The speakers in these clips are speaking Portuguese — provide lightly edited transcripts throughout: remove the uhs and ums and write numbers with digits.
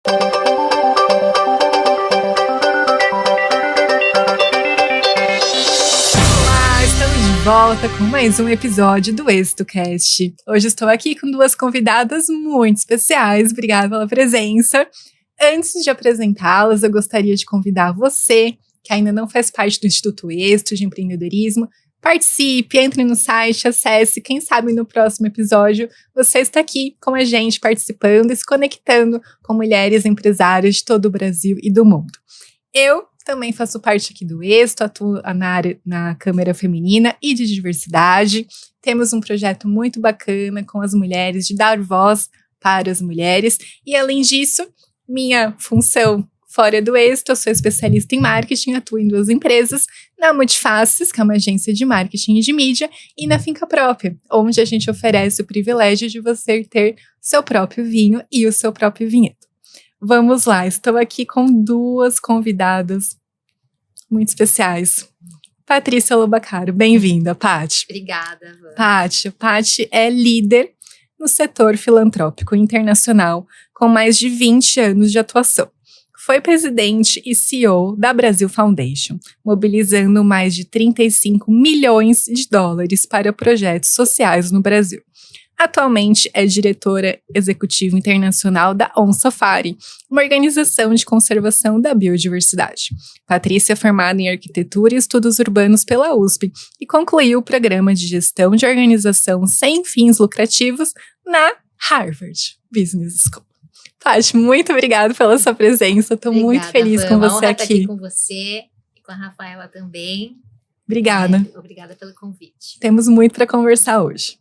Olá, estamos de volta com mais um episódio do ExitoCast. Hoje estou aqui com duas convidadas muito especiais. Obrigada pela presença. Antes de apresentá-las, eu gostaria de convidar você, que ainda não faz parte do Instituto Êxito de Empreendedorismo, participe, entre no site, acesse. Quem sabe no próximo episódio você está aqui com a gente, participando e se conectando com mulheres empresárias de todo o Brasil e do mundo. Eu também faço parte aqui do Êxito, atuo na Câmara Feminina e de Diversidade. Temos um projeto muito bacana com as mulheres, de dar voz para as mulheres. E, além disso, minha função fora do Êxito, eu sou especialista em marketing, atuo em duas empresas, na Multifaces, que é uma agência de marketing e de mídia, e na Finca Própria, onde a gente oferece o privilégio de você ter seu próprio vinho e o seu próprio vinhedo. Vamos lá, estou aqui com duas convidadas muito especiais. Patrícia Lobacaro, bem-vinda, Paty. Obrigada, Van. Paty é líder no setor filantrópico internacional, com mais de 20 anos de atuação. Foi presidente e CEO da Brasil Foundation, mobilizando mais de 35 milhões de dólares para projetos sociais no Brasil. Atualmente é diretora executiva internacional da On Safari, uma organização de conservação da biodiversidade. Patrícia é formada em arquitetura e estudos urbanos pela USP e concluiu o programa de gestão de organização sem fins lucrativos na Harvard Business School. Paty, muito obrigada pela sua presença. Estou muito feliz com você aqui. Estar aqui com você e com a Rafaela também. Obrigada. Obrigada pelo convite. Temos muito para conversar hoje.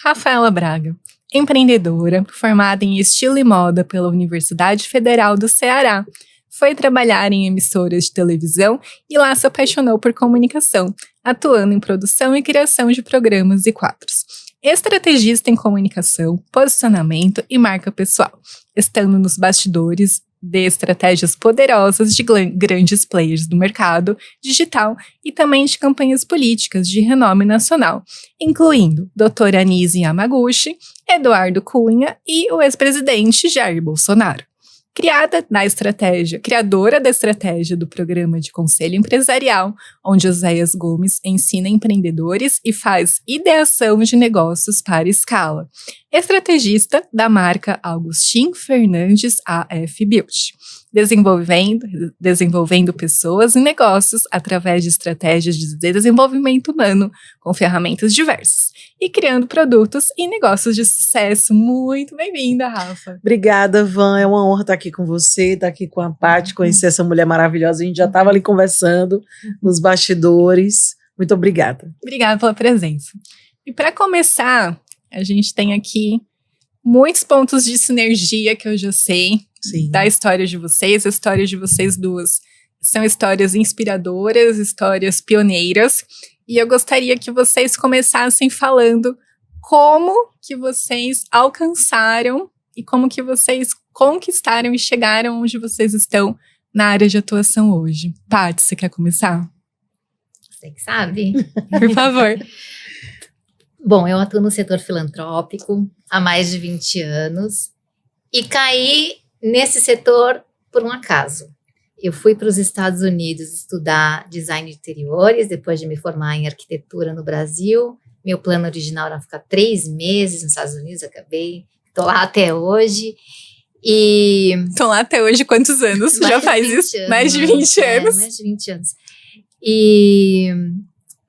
Rafaela Braga, empreendedora, formada em estilo e moda pela Universidade Federal do Ceará. Foi trabalhar em emissoras de televisão e lá se apaixonou por comunicação, atuando em produção e criação de programas e quadros. Estrategista em comunicação, posicionamento e marca pessoal, estando nos bastidores de estratégias poderosas de grandes players do mercado digital e também de campanhas políticas de renome nacional, incluindo Dr. Anísio Yamaguchi, Eduardo Cunha e o ex-presidente Jair Bolsonaro. Criadora da estratégia do programa de conselho empresarial, onde Oséias Gomes ensina empreendedores e faz ideação de negócios para escala. Estrategista da marca Augustin Fernandes AF Beauty, desenvolvendo pessoas e negócios através de estratégias de desenvolvimento humano com ferramentas diversas e criando produtos e negócios de sucesso. Muito bem-vinda, Rafa. Obrigada, Van. É uma honra estar aqui com você, estar aqui com a Paty, conhecer essa mulher maravilhosa. A gente já estava ali conversando nos bastidores. Muito obrigada. Obrigada pela presença. E para começar, a gente tem aqui muitos pontos de sinergia que eu já sei. Sim. Da história de vocês. A história de vocês duas são histórias inspiradoras, histórias pioneiras. E eu gostaria que vocês começassem falando como que vocês alcançaram e como que vocês conquistaram e chegaram onde vocês estão na área de atuação hoje. Paty, você quer começar? Você que sabe. Por favor. Bom, eu atuo no setor filantrópico há mais de 20 anos e caí nesse setor por um acaso. Eu fui para os Estados Unidos estudar design de interiores, depois de me formar em arquitetura no Brasil. Meu plano original era ficar 3 meses nos Estados Unidos, acabei. Estou lá até hoje. Estão lá até hoje quantos anos? Já faz isso? Mais de 20 anos. Mais de 20 anos. E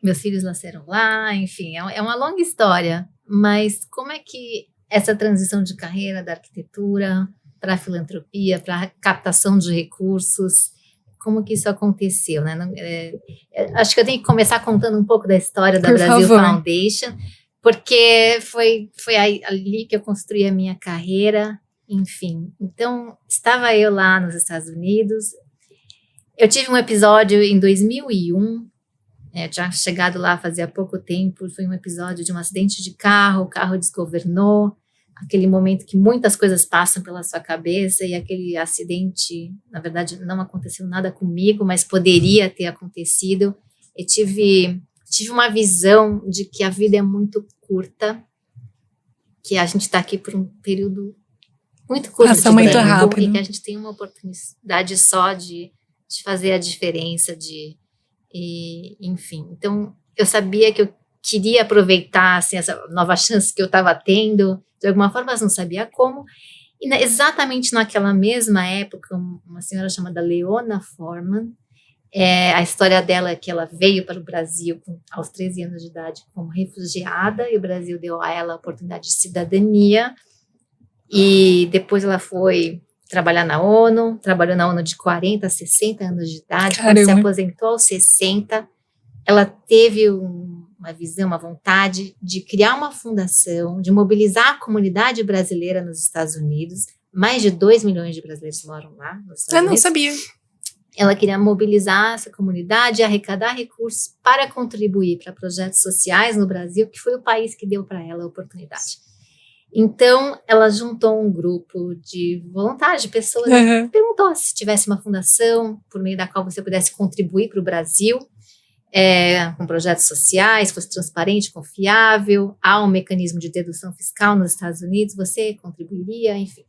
meus filhos nasceram lá, enfim, é uma longa história. Mas como é que essa transição de carreira da arquitetura para a filantropia, para a captação de recursos, como que isso aconteceu, né? Acho que eu tenho que começar contando um pouco da história da Brasil Foundation, porque foi ali que eu construí a minha carreira, enfim. Então, estava eu lá nos Estados Unidos, eu tive um episódio em 2001, tinha chegado lá fazia pouco tempo, foi um episódio de um acidente de carro, o carro desgovernou, aquele momento que muitas coisas passam pela sua cabeça e aquele acidente, na verdade, não aconteceu nada comigo, mas poderia ter acontecido. Eu tive uma visão de que a vida é muito curta, que a gente está aqui por um período muito curto Passa de muito tempo, rápido. e que a gente tem uma oportunidade só de fazer a diferença, enfim. Então, eu sabia que eu queria aproveitar assim, essa nova chance que eu estava tendo, de alguma forma, mas não sabia como. E exatamente naquela mesma época, uma senhora chamada Leona Forman, a história dela é que ela veio para o Brasil aos 13 anos de idade como refugiada, e o Brasil deu a ela a oportunidade de cidadania, e depois ela foi trabalhar na ONU, trabalhou na ONU de 40 a 60 anos de idade. Caramba. Quando se aposentou aos 60, ela teve uma visão, uma vontade de criar uma fundação, de mobilizar a comunidade brasileira nos Estados Unidos. Mais de 2 milhões de brasileiros moram lá nos Estados Eu não Unidos. sabia. Ela queria mobilizar essa comunidade, arrecadar recursos para contribuir para projetos sociais no Brasil, que foi o país que deu para ela a oportunidade. Então, ela juntou um grupo de voluntários, de pessoas, perguntou se tivesse uma fundação por meio da qual você pudesse contribuir para o Brasil, com projetos sociais, fosse transparente, confiável, há um mecanismo de dedução fiscal nos Estados Unidos, você contribuiria, enfim.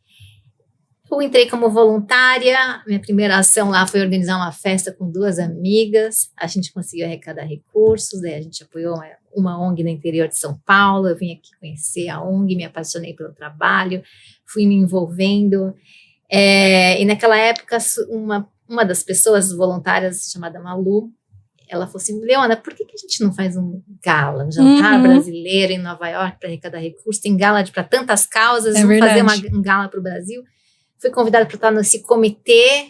Eu entrei como voluntária, minha primeira ação lá foi organizar uma festa com 2 amigas, a gente conseguiu arrecadar recursos, daí a gente apoiou uma ONG no interior de São Paulo, eu vim aqui conhecer a ONG, me apaixonei pelo trabalho, fui me envolvendo, e naquela época uma das pessoas voluntárias, chamada Malu, ela falou assim, Leona, por que a gente não faz um jantar brasileiro em Nova York para arrecadar recursos, tem gala para tantas causas, vamos fazer um gala para o Brasil. Fui convidada para estar nesse comitê,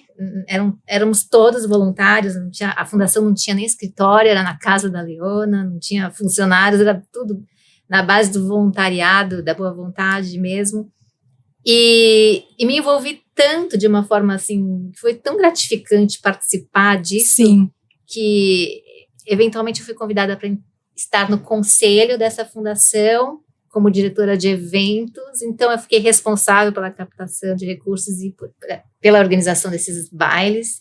éramos todos voluntários, a fundação não tinha nem escritório, era na casa da Leona, não tinha funcionários, era tudo na base do voluntariado, da boa vontade mesmo. E me envolvi tanto de uma forma assim, foi tão gratificante participar disso, Sim. que eventualmente eu fui convidada para estar no conselho dessa fundação, como diretora de eventos, então eu fiquei responsável pela captação de recursos e pela organização desses bailes,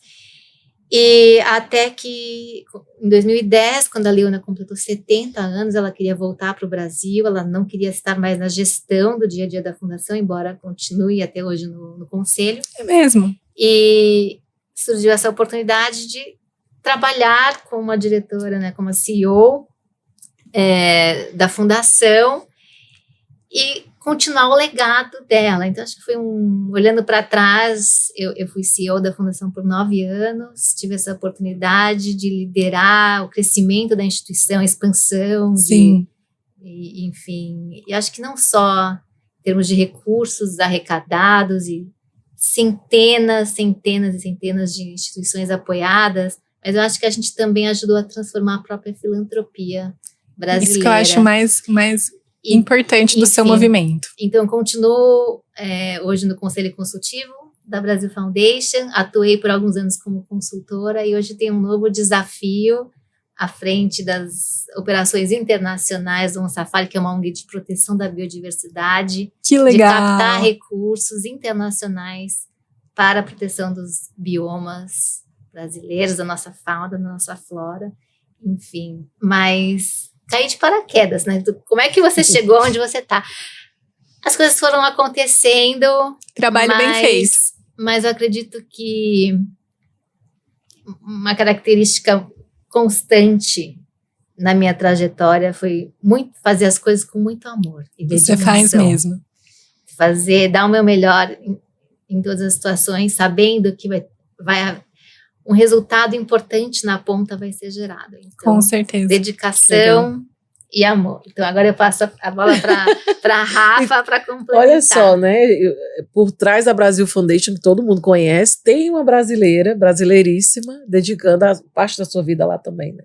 e até que em 2010, quando a Leona completou 70 anos, ela queria voltar para o Brasil, ela não queria estar mais na gestão do dia a dia da fundação, embora continue até hoje no conselho. É mesmo? E surgiu essa oportunidade de trabalhar como a diretora, né, como a CEO da fundação, e continuar o legado dela. Então, acho que foi olhando para trás, eu fui CEO da Fundação por 9 anos, tive essa oportunidade de liderar o crescimento da instituição, a expansão, Sim. enfim, e acho que não só em termos de recursos arrecadados e centenas e centenas de instituições apoiadas, mas eu acho que a gente também ajudou a transformar a própria filantropia brasileira. Isso que eu acho mais importante do seu movimento. Então, continuo hoje no Conselho Consultivo da Brasil Foundation, atuei por alguns anos como consultora e hoje tenho um novo desafio à frente das operações internacionais do OnSafari, que é uma ONG de proteção da biodiversidade, que legal. De captar recursos internacionais para a proteção dos biomas brasileiros, da nossa fauna, da nossa flora, enfim, mas cair de paraquedas, né? Como é que você chegou onde você está? As coisas foram acontecendo. Trabalho bem feito. Mas eu acredito que uma característica constante na minha trajetória foi fazer as coisas com muito amor e dedicação. Você faz mesmo. Dar o meu melhor em todas as situações, sabendo que vai um resultado importante na ponta vai ser gerado. Então, com certeza. Dedicação e amor. Então, agora eu passo a bola para a Rafa para complementar. Olha só, né? Por trás da Brasil Foundation, que todo mundo conhece, tem uma brasileiríssima, dedicando a parte da sua vida lá também, né?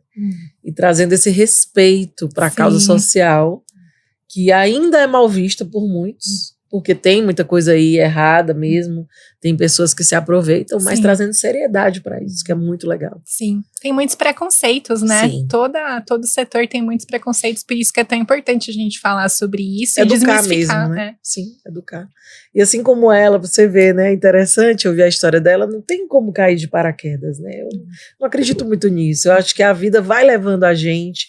E trazendo esse respeito para a causa social, que ainda é mal vista por muitos, porque tem muita coisa aí errada mesmo, tem pessoas que se aproveitam, mas trazendo seriedade para isso, que é muito legal. Sim, tem muitos preconceitos, né? Sim. Todo setor tem muitos preconceitos, por isso que é tão importante a gente falar sobre isso Educar e desmistificar. mesmo, né? Sim, educar. E assim como ela, você vê, né? Interessante ouvir a história dela, não tem como cair de paraquedas, né? Eu não acredito muito nisso. Eu acho que a vida vai levando a gente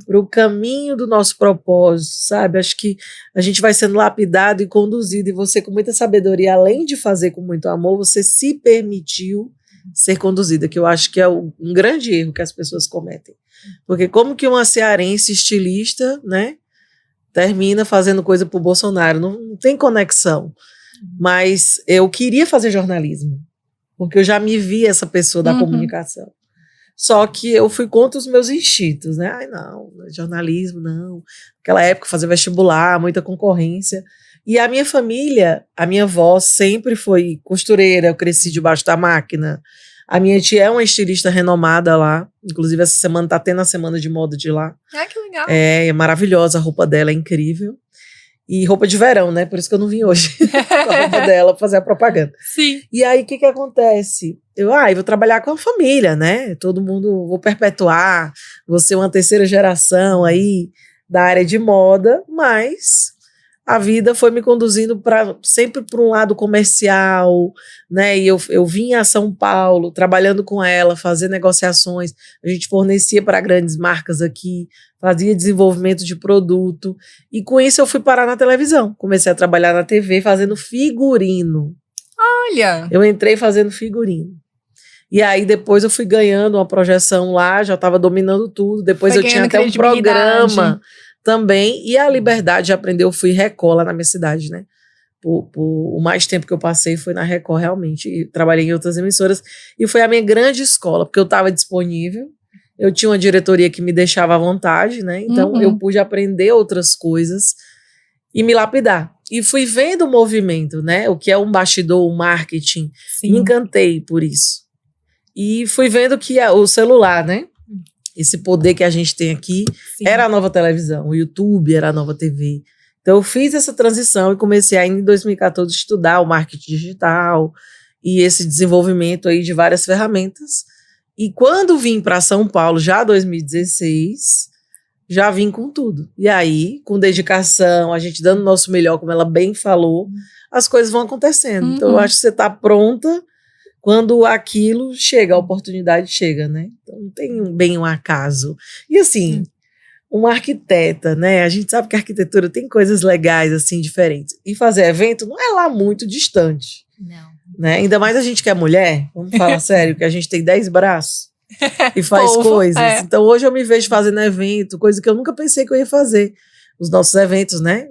para o caminho do nosso propósito, sabe? Acho que a gente vai sendo lapidado e conduzida e você com muita sabedoria, além de fazer com muito amor, você se permitiu ser conduzida, que eu acho que é um grande erro que as pessoas cometem. Porque como que uma cearense estilista, né, termina fazendo coisa pro Bolsonaro? Não tem conexão. Mas eu queria fazer jornalismo, porque eu já me vi essa pessoa da comunicação. Só que eu fui contra os meus instintos, né? Ai, não, jornalismo, não. Naquela época, fazer vestibular, muita concorrência. E a minha família, a minha avó sempre foi costureira, eu cresci debaixo da máquina. A minha tia é uma estilista renomada lá. Inclusive, essa semana tá tendo a semana de moda de lá. Ah, que legal. É maravilhosa, a roupa dela é incrível. E roupa de verão, né? Por isso que eu não vim hoje com a roupa dela fazer a propaganda. Sim. E aí, o que acontece? Eu vou trabalhar com a família, né? Todo mundo, vou perpetuar, vou ser uma terceira geração aí da área de moda, mas a vida foi me conduzindo sempre para um lado comercial, né? E eu vinha a São Paulo, trabalhando com ela, fazer negociações, a gente fornecia para grandes marcas aqui, fazia desenvolvimento de produto, e com isso eu fui parar na televisão. Comecei a trabalhar na TV fazendo figurino. Olha! Eu entrei fazendo figurino. E aí depois eu fui ganhando uma projeção lá, já estava dominando tudo. Depois eu tinha até um programa também. E a liberdade de aprender, eu fui Record lá na minha cidade, né? O mais tempo que eu passei foi na Record, realmente. E trabalhei em outras emissoras. E foi a minha grande escola, porque eu estava disponível. Eu tinha uma diretoria que me deixava à vontade, né? Então eu pude aprender outras coisas e me lapidar. E fui vendo o movimento, né? O que é um bastidor, o marketing. Sim. Me encantei por isso. E fui vendo que o celular, né? Esse poder que a gente tem aqui, sim, era a nova televisão. O YouTube era a nova TV. Então eu fiz essa transição e comecei ainda em 2014 a estudar o marketing digital e esse desenvolvimento aí de várias ferramentas. E quando vim para São Paulo, já em 2016, já vim com tudo. E aí, com dedicação, a gente dando o nosso melhor, como ela bem falou, as coisas vão acontecendo. Então, eu acho que você está pronta quando aquilo chega, a oportunidade chega, né? Então, não tem bem um acaso. E assim, uma arquiteta, né? A gente sabe que a arquitetura tem coisas legais, assim, diferentes. E fazer evento não é lá muito distante. Não. Né? Ainda mais a gente que é mulher, vamos falar sério, que a gente tem 10 braços e faz coisas. Então hoje eu me vejo fazendo evento, coisa que eu nunca pensei que eu ia fazer. Os nossos eventos, né,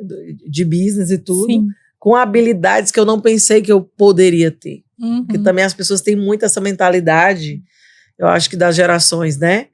de business e tudo, sim, com habilidades que eu não pensei que eu poderia ter. Porque também as pessoas têm muito essa mentalidade, eu acho que das gerações, né,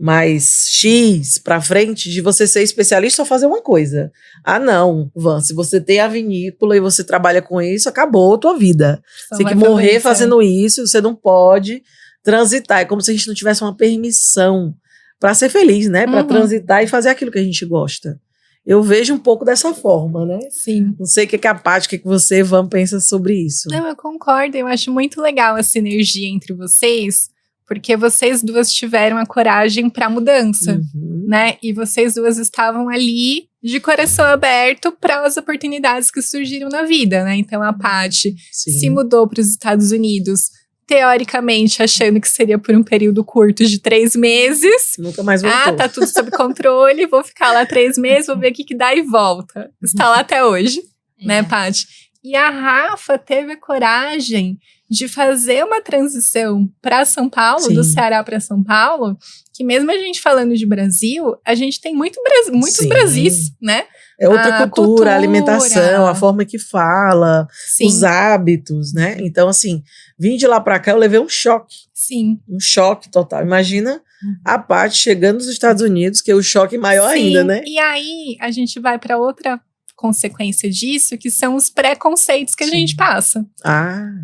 mais X pra frente, de você ser especialista só fazer uma coisa. Ah, não, Van, se você tem a vinícola e você trabalha com isso, acabou a tua vida. Você tem que morrer fazendo isso, você não pode transitar. É como se a gente não tivesse uma permissão para ser feliz, né? Para transitar e fazer aquilo que a gente gosta. Eu vejo um pouco dessa forma, né? Sim. Não sei o que a Paty, o que você, Van, pensa sobre isso. Não, eu concordo. Eu acho muito legal a sinergia entre vocês, porque vocês duas tiveram a coragem para a mudança, né? E vocês duas estavam ali de coração aberto para as oportunidades que surgiram na vida, né? Então a Paty se mudou para os Estados Unidos, teoricamente achando que seria por um período curto de 3 meses. Nunca mais voltou. Ah, tá tudo sob controle, vou ficar lá 3 meses, vou ver o que dá e volta. Está lá até hoje, né, Paty? E a Rafa teve a coragem de fazer uma transição para São Paulo, do Ceará para São Paulo, que mesmo a gente falando de Brasil, a gente tem muitos Brasis, né? É outra cultura, a alimentação, a forma que fala, os hábitos, né? Então, assim, vim de lá para cá, eu levei um choque. Sim. Um choque total. Imagina a Paty chegando nos Estados Unidos, que é o choque maior ainda, né? E aí, a gente vai para outra consequência disso, que são os preconceitos que a gente passa.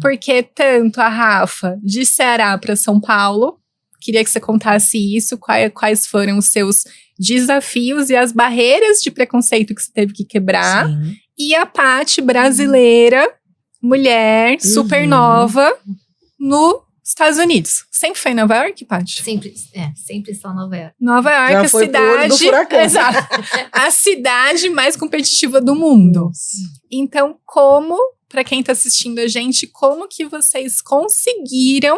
Porque tanto a Rafa, de Ceará para São Paulo, queria que você contasse isso, quais foram os seus desafios e as barreiras de preconceito que você teve que quebrar. E a Paty, brasileira, mulher, super nova, nos Estados Unidos. Sempre foi em Nova York, Paty? Sempre só Nova York. Nova York, já a foi cidade. Do furacão. Exato. A cidade mais competitiva do mundo. Então, para quem está assistindo a gente, como que vocês conseguiram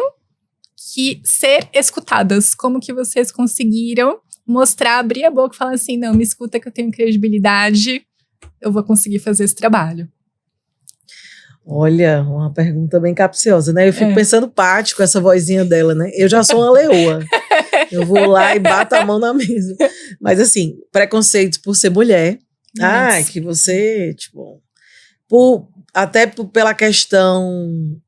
ser escutadas? Como que vocês conseguiram mostrar, abrir a boca e falar assim, não, me escuta que eu tenho credibilidade, eu vou conseguir fazer esse trabalho? Olha, uma pergunta bem capciosa, né? Eu fico pensando Paty com essa vozinha dela, né? Eu já sou uma leoa. Eu vou lá e bato a mão na mesa. Mas assim, preconceitos por ser mulher. Que você, tipo... Pela questão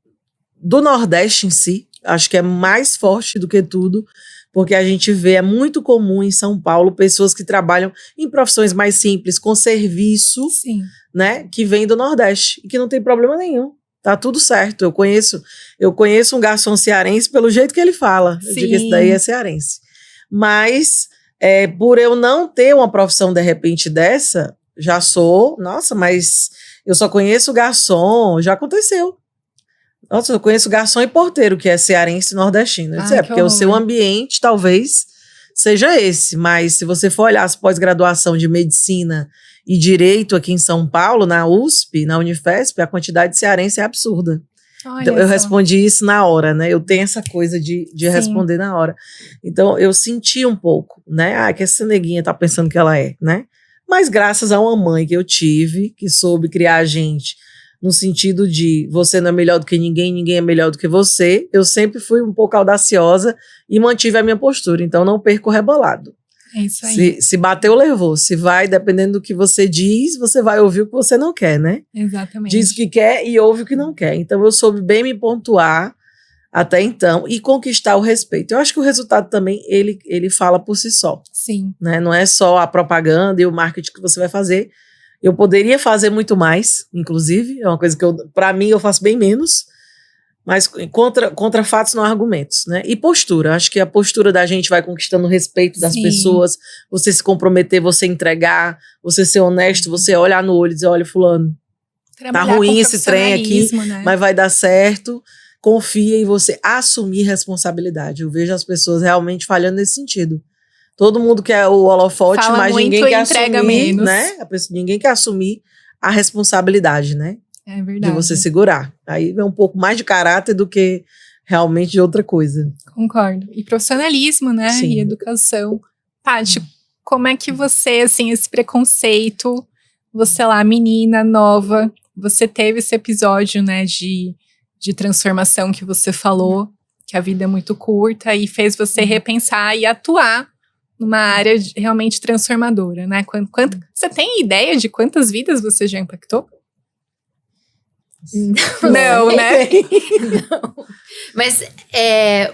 do Nordeste em si, acho que é mais forte do que tudo, porque a gente vê, é muito comum em São Paulo, pessoas que trabalham em profissões mais simples, com serviço, Sim. né, que vem do Nordeste, e que não tem problema nenhum, tá tudo certo. Eu conheço um garçom cearense pelo jeito que ele fala, eu digo que esse daí é cearense. Mas, por eu não ter uma profissão de repente dessa, já sou, nossa, mas eu só conheço garçom, já aconteceu. Nossa, eu conheço garçom e porteiro, que é cearense e nordestino. Porque o seu ambiente talvez seja esse, mas se você for olhar as pós-graduação de medicina e direito aqui em São Paulo, na USP, na Unifesp, a quantidade de cearense é absurda. Então, eu respondi isso na hora, né? Eu tenho essa coisa de responder na hora. Então, eu senti um pouco, né? Que essa neguinha tá pensando que ela é, né? Mas graças a uma mãe que eu tive, que soube criar a gente no sentido de você não é melhor do que ninguém, ninguém é melhor do que você, eu sempre fui um pouco audaciosa e mantive a minha postura, então não perco o rebolado. É isso aí. Se bateu, levou. Se vai, dependendo do que você diz, você vai ouvir o que você não quer, né? Exatamente. Diz o que quer e ouve o que não quer. Então eu soube bem me pontuar até então e conquistar o respeito. Eu acho que o resultado também, ele fala por si só. Sim. Né? Não é só a propaganda e o marketing que você vai fazer. Eu poderia fazer muito mais, inclusive, é uma coisa que para mim eu faço bem menos, mas contra fatos não há argumentos, né? E postura, acho que a postura da gente vai conquistando o respeito das pessoas, você se comprometer, você entregar, você ser honesto, você olhar no olho e dizer, olha fulano, tá ruim esse trem aqui, né? Mas vai dar certo, confia em você, assumir responsabilidade. Eu vejo as pessoas realmente falhando nesse sentido. Todo mundo quer o holofote, fala mas ninguém quer assumir, menos. Né? Ninguém quer assumir a responsabilidade, né? É verdade. De você segurar. Aí é um pouco mais de caráter do que realmente de outra coisa. Concordo. E profissionalismo, né? Sim. E educação. Paty, como é que você, assim, esse preconceito, você lá, menina, nova, você teve esse episódio, né, de transformação que você falou, que a vida é muito curta e fez você repensar e atuar numa área realmente transformadora, né? Você tem ideia de quantas vidas você já impactou? Não, né? Não. Mas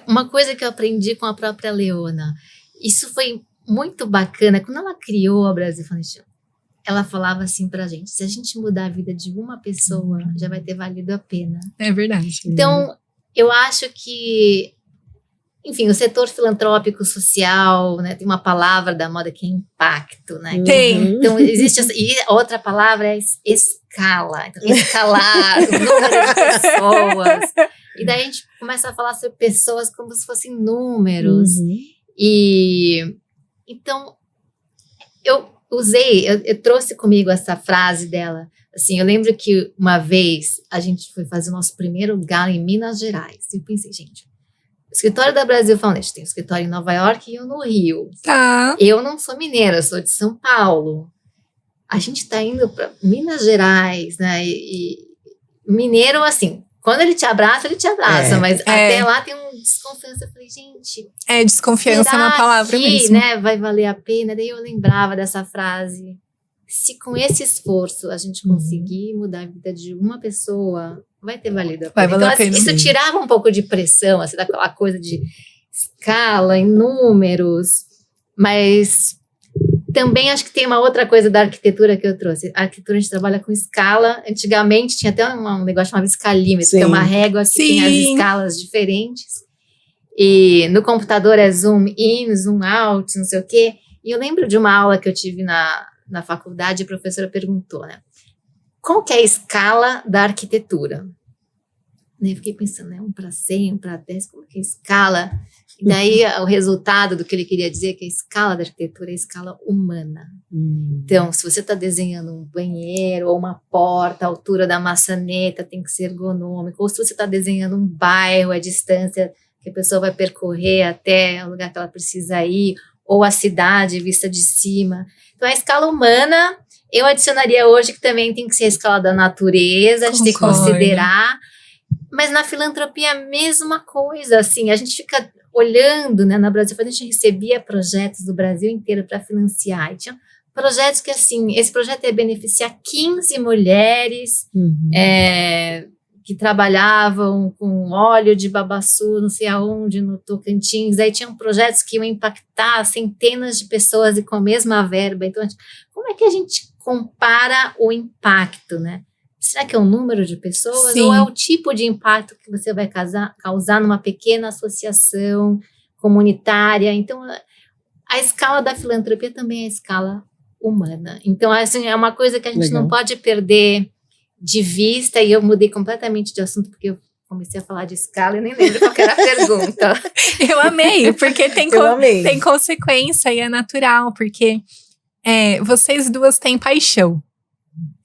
uma coisa que eu aprendi com a própria Leona, isso foi muito bacana. Quando ela criou a Brasil Foundation, ela falava assim pra gente, se a gente mudar a vida de uma pessoa, já vai ter valido a pena. É verdade. Então, eu acho que, enfim, o setor filantrópico social, né, tem uma palavra da moda que é impacto, né? Tem. Então, existe e outra palavra é escala. Então, escalar o número de pessoas. E daí a gente começa a falar sobre pessoas como se fossem números. E então, eu trouxe comigo essa frase dela. Assim, eu lembro que uma vez a gente foi fazer o nosso primeiro gala em Minas Gerais. E eu pensei, gente, o escritório da Brasil Foundation tem um escritório em Nova York e um no Rio. Tá. Eu não sou mineira, eu sou de São Paulo. A gente tá indo para Minas Gerais, né? E mineiro, assim, quando ele te abraça, mas até lá tem um desconfiança. Eu falei, gente... desconfiança é uma palavra mesmo. Né, vai valer a pena? Daí eu lembrava dessa frase. Se com esse esforço a gente conseguir mudar a vida de uma pessoa, vai ter valido a pena. Vai valer a pena. Isso tirava um pouco de pressão, assim, daquela coisa de escala, em números. Mas também acho que tem uma outra coisa da arquitetura que eu trouxe. A arquitetura a gente trabalha com escala. Antigamente tinha até um negócio chamado escalímetro, que é uma régua que tem as escalas diferentes. E no computador é zoom in, zoom out, não sei o quê. E eu lembro de uma aula que eu tive na faculdade, a professora perguntou, né? Qual que é a escala da arquitetura? E eu fiquei pensando, 1 para 100, 1 para 10, como que é a escala? E daí o resultado do que ele queria dizer é que a escala da arquitetura é a escala humana. Então, se você está desenhando um banheiro ou uma porta, a altura da maçaneta tem que ser ergonômica, ou se você está desenhando um bairro, a distância que a pessoa vai percorrer até o lugar que ela precisa ir, ou a cidade vista de cima. Então, a escala humana Eu adicionaria hoje que também tem que ser a escala da natureza, a gente tem que Concordo. considerar. Mas na filantropia é a mesma coisa, assim, a gente fica olhando, né, no Brasil, a gente recebia projetos do Brasil inteiro para financiar, e tinha projetos que, assim, esse projeto ia beneficiar 15 mulheres que trabalhavam com óleo de babaçu, não sei aonde, no Tocantins, aí tinham projetos que iam impactar centenas de pessoas e com a mesma verba, então, como é que a gente compara o impacto, né? Será que é o número de pessoas? Sim. Ou é o tipo de impacto que você vai causar numa pequena associação comunitária? Então, a escala da filantropia também é a escala humana. Então, assim, é uma coisa que a gente não pode perder de vista, e eu mudei completamente de assunto, porque eu comecei a falar de escala e nem lembro qual era a pergunta. Eu amei, porque tem consequência e é natural, porque vocês duas têm paixão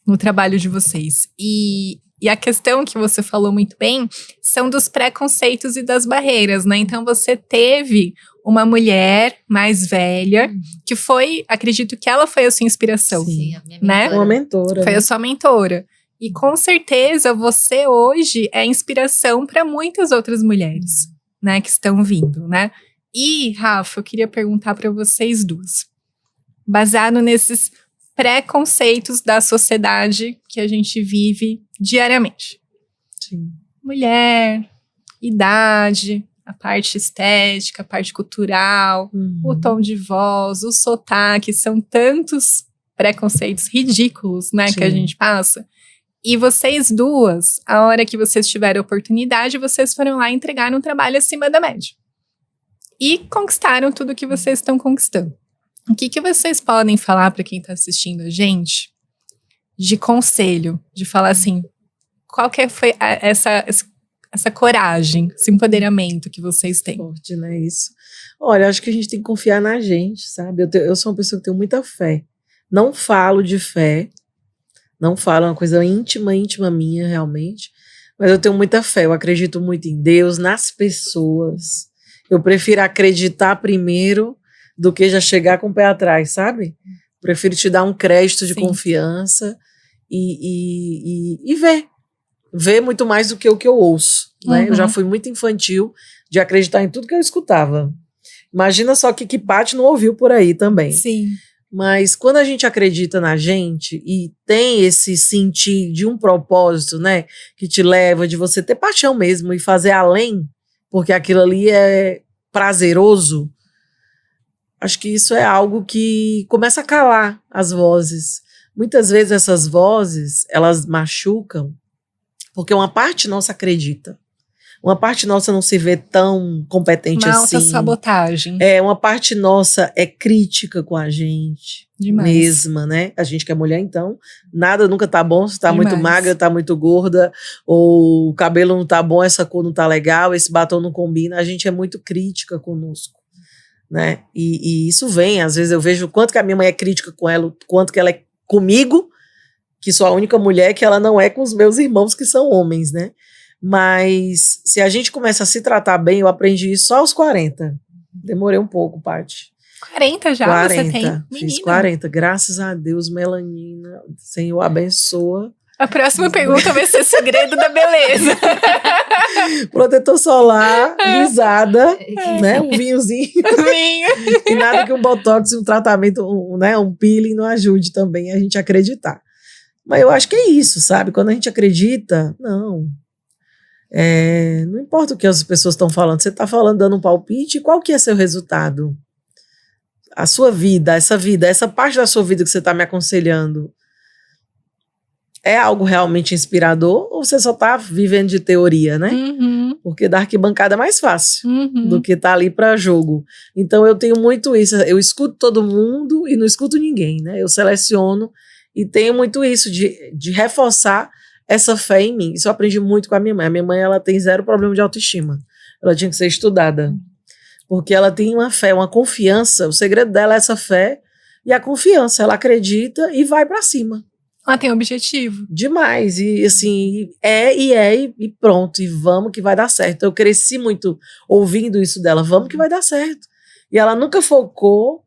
no trabalho de vocês. E a questão que você falou muito bem são dos preconceitos e das barreiras, né? Então, você teve uma mulher mais velha, que foi, acredito que ela foi a sua inspiração. Sim, a minha né? mentora. Uma mentora. Foi a sua mentora. E com certeza você hoje é inspiração para muitas outras mulheres, né, que estão vindo, né? E, Rafa, eu queria perguntar para vocês duas, baseado nesses preconceitos da sociedade que a gente vive diariamente. Sim. Mulher, idade, a parte estética, a parte cultural, o tom de voz, o sotaque, são tantos preconceitos ridículos, né, que a gente passa. E vocês duas, a hora que vocês tiveram oportunidade, vocês foram lá e entregaram um trabalho acima da média. E conquistaram tudo que vocês estão conquistando. O que vocês podem falar para quem está assistindo a gente de conselho, de falar assim, qual que foi essa coragem, esse empoderamento que vocês têm? Forte, né, isso. Olha, acho que a gente tem que confiar na gente, sabe? Eu sou uma pessoa que tem muita fé. Não falo de fé, não falo, é uma coisa íntima minha, realmente, mas eu tenho muita fé, eu acredito muito em Deus, nas pessoas. Eu prefiro acreditar primeiro do que já chegar com o pé atrás, sabe? Prefiro te dar um crédito de confiança e ver muito mais do que o que eu ouço, né? Eu já fui muito infantil de acreditar em tudo que eu escutava. Imagina só que Paty não ouviu por aí também. Sim. Mas quando a gente acredita na gente e tem esse sentir de um propósito, né, que te leva de você ter paixão mesmo e fazer além, porque aquilo ali é prazeroso, acho que isso é algo que começa a calar as vozes. Muitas vezes essas vozes, elas machucam porque uma parte nossa acredita. Uma parte nossa não se vê tão competente uma assim. autossabotagem. Uma parte nossa é crítica com a gente. Demais. Mesma, né? A gente que é mulher, então, nada nunca tá bom. Se tá Demais. muito magra, tá muito gorda, ou o cabelo não tá bom, essa cor não tá legal, esse batom não combina. A gente é muito crítica conosco, né? E isso vem, às vezes eu vejo o quanto que a minha mãe é crítica com ela, o quanto que ela é comigo, que sou a única mulher, que ela não é com os meus irmãos, que são homens, né? Mas se a gente começa a se tratar bem, eu aprendi isso só aos 40. Demorei um pouco, Paty. 40 já 40, você tem? Menina. fiz 40. Graças a Deus, melanina. Senhor abençoa. A próxima pergunta vai ser segredo da beleza. Protetor solar, risada, né? Um vinhozinho. Vinho. E nada que um botox, um tratamento, um peeling não ajude também a gente a acreditar. Mas eu acho que é isso, sabe? Quando a gente acredita, não importa o que as pessoas estão falando, você está falando, dando um palpite, qual que é seu resultado? A sua vida, essa parte da sua vida que você está me aconselhando, é algo realmente inspirador ou você só está vivendo de teoria, né? Porque da arquibancada é mais fácil do que estar ali para jogo. Então eu tenho muito isso, eu escuto todo mundo e não escuto ninguém, né? Eu seleciono e tenho muito isso de reforçar essa fé em mim. Isso eu aprendi muito com a minha mãe. A minha mãe, ela tem 0 problema de autoestima. Ela tinha que ser estudada. Porque ela tem uma fé, uma confiança. O segredo dela é essa fé e a confiança. Ela acredita e vai pra cima. Ela tem um objetivo. Demais. E assim, e pronto. E vamos que vai dar certo. Eu cresci muito ouvindo isso dela. Vamos que vai dar certo. E ela nunca focou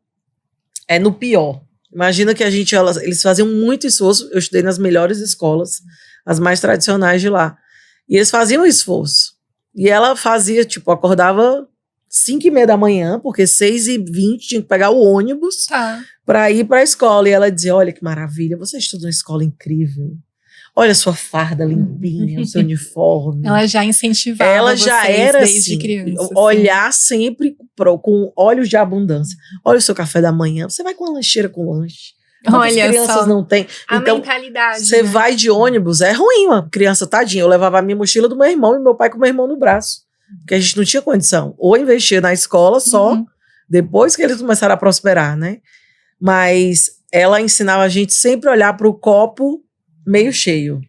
no pior. Imagina que eles faziam muito esforço. Eu estudei nas melhores escolas, as mais tradicionais de lá. E eles faziam esforço. E ela fazia, tipo, acordava 5h30 da manhã, porque 6h20 tinha que pegar o ônibus para ir para a escola. E ela dizia, olha que maravilha, você estuda numa escola incrível. Olha a sua farda limpinha, o seu uniforme. Ela já incentivava Ela já vocês era desde assim, criança. olhar sempre com olhos de abundância. Olha o seu café da manhã, você vai com uma lancheira com lanche. Quantas Olha crianças só, não têm? a Então, mentalidade. você né? vai de ônibus, é ruim uma criança, tadinha. Eu levava a minha mochila do meu irmão e meu pai com o meu irmão no braço. Porque a gente não tinha condição. Ou investir na escola só, depois que eles começaram a prosperar, né? Mas ela ensinava a gente sempre a olhar para o copo meio cheio,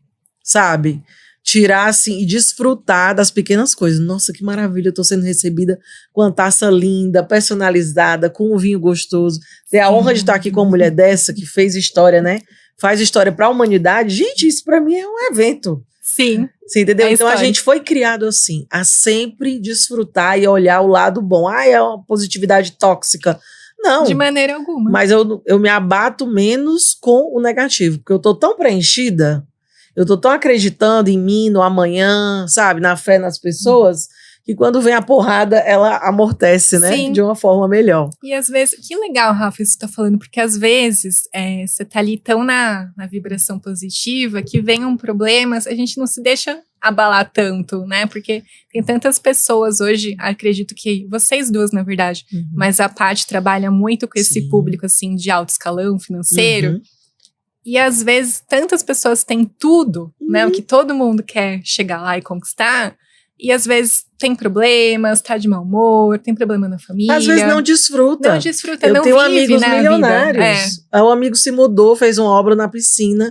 sabe? Tirar assim e desfrutar das pequenas coisas. Nossa, que maravilha, eu tô sendo recebida com uma taça linda, personalizada, com um vinho gostoso. Ter a honra de estar aqui com uma mulher dessa que fez história, né? Faz história para a humanidade. Gente, isso para mim é um evento. Sim. Você entendeu? É Então a histórico. gente foi criado assim, a sempre desfrutar e olhar o lado bom. Ah, é uma positividade tóxica. Não. De maneira alguma. Mas eu me abato menos com o negativo, porque eu tô tão preenchida, eu tô tão acreditando em mim, no amanhã, sabe, na fé nas pessoas, que quando vem a porrada, ela amortece, né? Sim. De uma forma melhor. E às vezes, que legal, Rafa, isso que você tá falando, porque às vezes você tá ali tão na vibração positiva que vem um problema, a gente não se deixa abalar tanto, né? Porque tem tantas pessoas hoje, acredito que vocês duas, na verdade, mas a Paty trabalha muito com esse Sim. público, assim, de alto escalão financeiro. Uhum. E às vezes tantas pessoas têm tudo, né? O que todo mundo quer chegar lá e conquistar. E às vezes tem problemas, tá de mau humor, tem problema na família. Às vezes não desfruta. Não desfruta, Eu não tenho vive amigos na milionários. vida. Um amigo se mudou, fez uma obra na piscina.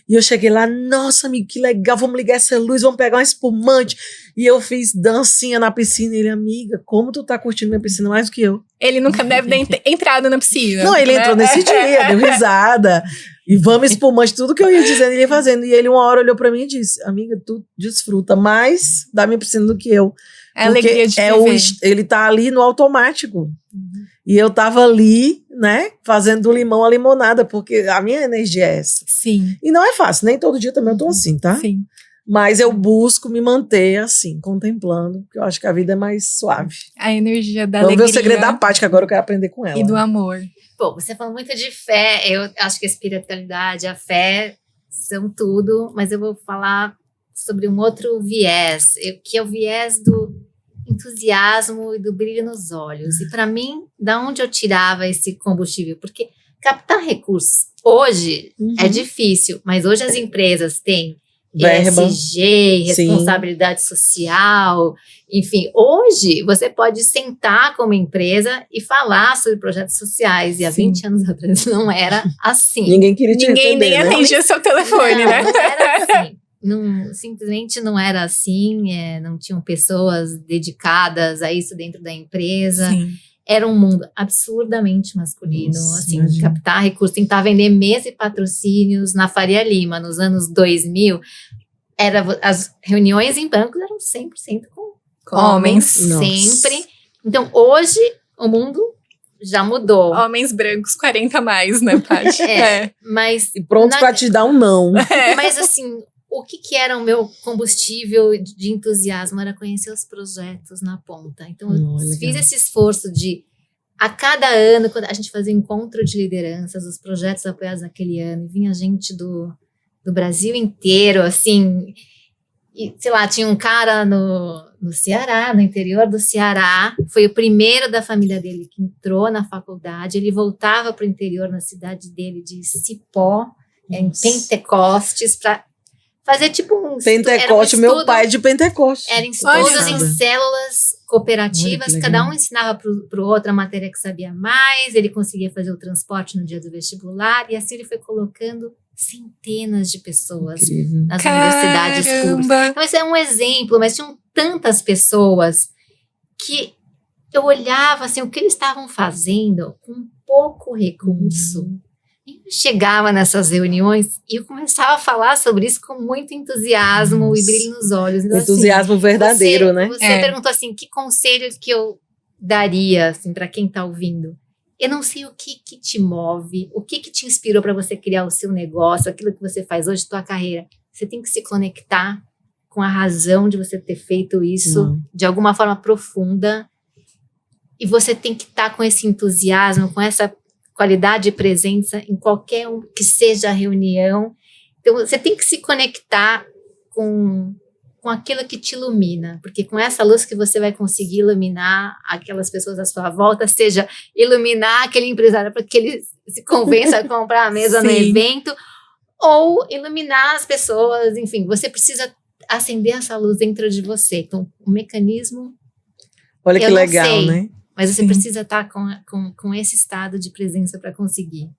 E eu cheguei lá, nossa, amigo, que legal, vamos ligar essa luz, vamos pegar um espumante. E eu fiz dancinha na piscina. E ele, amiga, como tu tá curtindo minha piscina mais do que eu? Ele nunca deve ter entrado na piscina. Não, ele né? entrou nesse dia, deu risada. E vamos espumante, tudo que eu ia dizendo, ele ia fazendo. E ele uma hora olhou pra mim e disse, amiga, tu desfruta mais da minha piscina do que eu. É a alegria de viver. Ele tá ali no automático. E eu tava ali, né, fazendo do limão a limonada, porque a minha energia é essa. Sim. E não é fácil, nem todo dia também eu tô assim, tá? Sim. Mas eu busco me manter assim, contemplando, porque eu acho que a vida é mais suave. A energia da Vamos ver alegria. o segredo da Paty, que agora eu quero aprender com ela. E do amor. Bom, você falou muito de fé, eu acho que a espiritualidade, a fé são tudo, mas eu vou falar sobre um outro viés, que é o viés do entusiasmo e do brilho nos olhos. E para mim, da onde eu tirava esse combustível? Porque captar recursos hoje é difícil, mas hoje as empresas têm Verba. ESG, responsabilidade social, enfim, hoje você pode sentar como empresa e falar sobre projetos sociais, e há 20 anos atrás não era assim. Ninguém queria te Ninguém entender, nem né? atendia seu telefone, não, né? não era assim. Simplesmente não era assim, não tinham pessoas dedicadas a isso dentro da empresa. Sim. Era um mundo absurdamente masculino, Nossa, assim, imagina. captar recursos, tentar vender mesa e patrocínios na Faria Lima, nos anos 2000, as reuniões em bancos eram 100% com homens, Nossa. sempre. Então, hoje, o mundo já mudou. Homens brancos 40 a mais, né, Paty? Mas, E prontos pra te dar um não. mas assim, o que era o meu combustível de entusiasmo? Era conhecer os projetos na ponta. Então, eu Legal. fiz esse esforço de, a cada ano, quando a gente fazia encontro de lideranças, os projetos apoiados naquele ano, e vinha gente do Brasil inteiro, assim, e, sei lá, tinha um cara no Ceará, no interior do Ceará, foi o primeiro da família dele que entrou na faculdade, ele voltava para o interior, na cidade dele de Cipó, em Pentecostes, para fazer tipo um Pentecoste, meu pai é de Pentecoste. Eram Olha. estudos em células cooperativas, Olha que cada legal. um ensinava para o outro a matéria que sabia mais, ele conseguia fazer o transporte no dia do vestibular, e assim ele foi colocando centenas de pessoas Incrível. nas universidades públicas. Caramba. Então, esse é um exemplo, mas tinham tantas pessoas que eu olhava assim, o que eles estavam fazendo com pouco recurso. E eu chegava nessas reuniões e eu começava a falar sobre isso com muito entusiasmo Nossa. e brilho nos olhos. Então, Entusiasmo verdadeiro, né? Você perguntou assim, que conselho que eu daria assim, para quem está ouvindo? Eu não sei o que te move, o que te inspirou para você criar o seu negócio, aquilo que você faz hoje, tua carreira. Você tem que se conectar com a razão de você ter feito isso de alguma forma profunda. E você tem que estar com esse entusiasmo, com essa qualidade de presença em qualquer que seja a reunião. Então, você tem que se conectar com aquilo que te ilumina, porque com essa luz que você vai conseguir iluminar aquelas pessoas à sua volta, seja iluminar aquele empresário para que ele se convença a comprar a mesa no evento, ou iluminar as pessoas, enfim, você precisa acender essa luz dentro de você. Então, o mecanismo, olha que legal, sei, né? Mas você precisa estar com esse estado de presença para conseguir.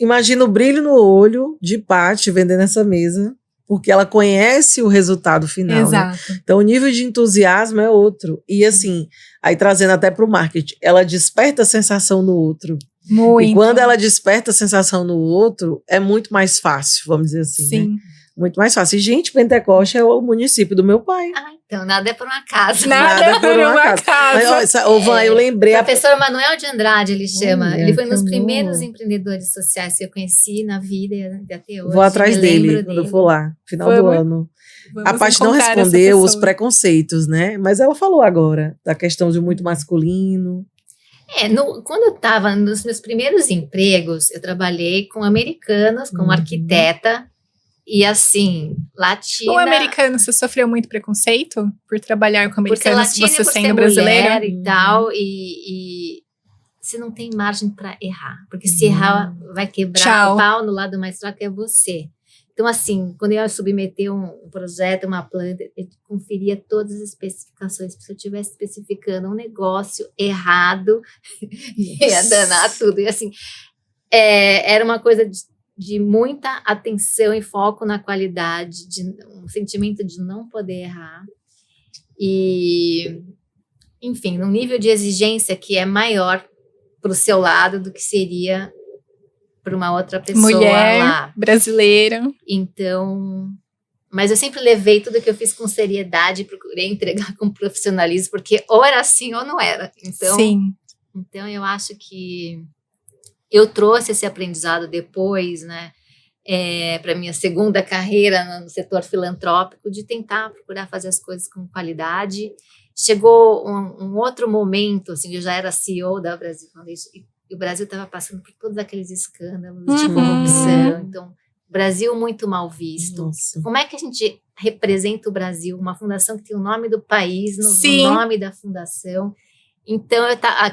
Imagina o brilho no olho de Paty vendendo essa mesa, porque ela conhece o resultado final. Exato. Né? Então, o nível de entusiasmo é outro. E assim, aí trazendo até para o marketing, ela desperta a sensação no outro. Muito. E quando ela desperta a sensação no outro, é muito mais fácil, vamos dizer assim. Sim. Né? Muito mais fácil. E, gente, Pentecoste é o município do meu pai. Então, nada é por um acaso. Nada por um acaso. Mas, Van, eu lembrei... Professor Manuel de Andrade, ele chama. Olha, ele foi um dos amor. primeiros empreendedores sociais que eu conheci na vida e até hoje. Vou atrás dele quando eu for lá, final do ano. A Paty não respondeu os preconceitos, né? Mas ela falou agora da questão de muito masculino. Quando eu estava nos meus primeiros empregos, eu trabalhei com americanos, como arquiteta. E assim, latina... O americano, você sofreu muito preconceito por trabalhar com americanos, por ser latina, você sendo brasileira? E tal, e você não tem margem para errar. Porque se errar, vai quebrar o pau no lado mais fraco, é você. Então assim, quando eu ia submeter um projeto, uma planta, eu conferia todas as especificações. Se eu estivesse especificando um negócio errado, ia danar tudo. E assim, era uma coisa de muita atenção e foco na qualidade, de um sentimento de não poder errar. E, enfim, num nível de exigência que é maior para o seu lado do que seria para uma outra pessoa mulher, lá. Brasileira. Então, mas eu sempre levei tudo que eu fiz com seriedade e procurei entregar com profissionalismo, porque ou era assim ou não era. Então, então eu acho que eu trouxe esse aprendizado depois, né, para minha segunda carreira no setor filantrópico, de tentar procurar fazer as coisas com qualidade. Chegou um outro momento, assim, eu já era CEO da Brasil Foundation, e o Brasil estava passando por todos aqueles escândalos de corrupção. Então, Brasil muito mal visto. Nossa. Como é que a gente representa o Brasil? Uma fundação que tem o nome do país no nome da fundação. Então,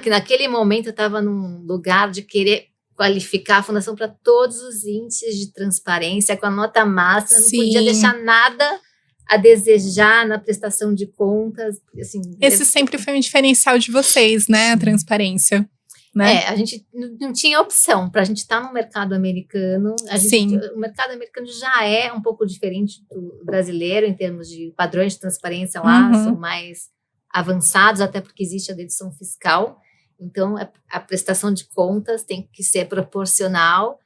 naquele momento, eu estava num lugar de querer qualificar a fundação para todos os índices de transparência, com a nota máxima, não podia deixar nada a desejar na prestação de contas. Assim, esse sempre foi um diferencial de vocês, né? A transparência. Né? A gente não tinha opção para a gente estar no mercado americano. O mercado americano já é um pouco diferente do brasileiro em termos de padrões de transparência lá, são mais avançados, até porque existe a dedução fiscal. Então, a prestação de contas tem que ser proporcional,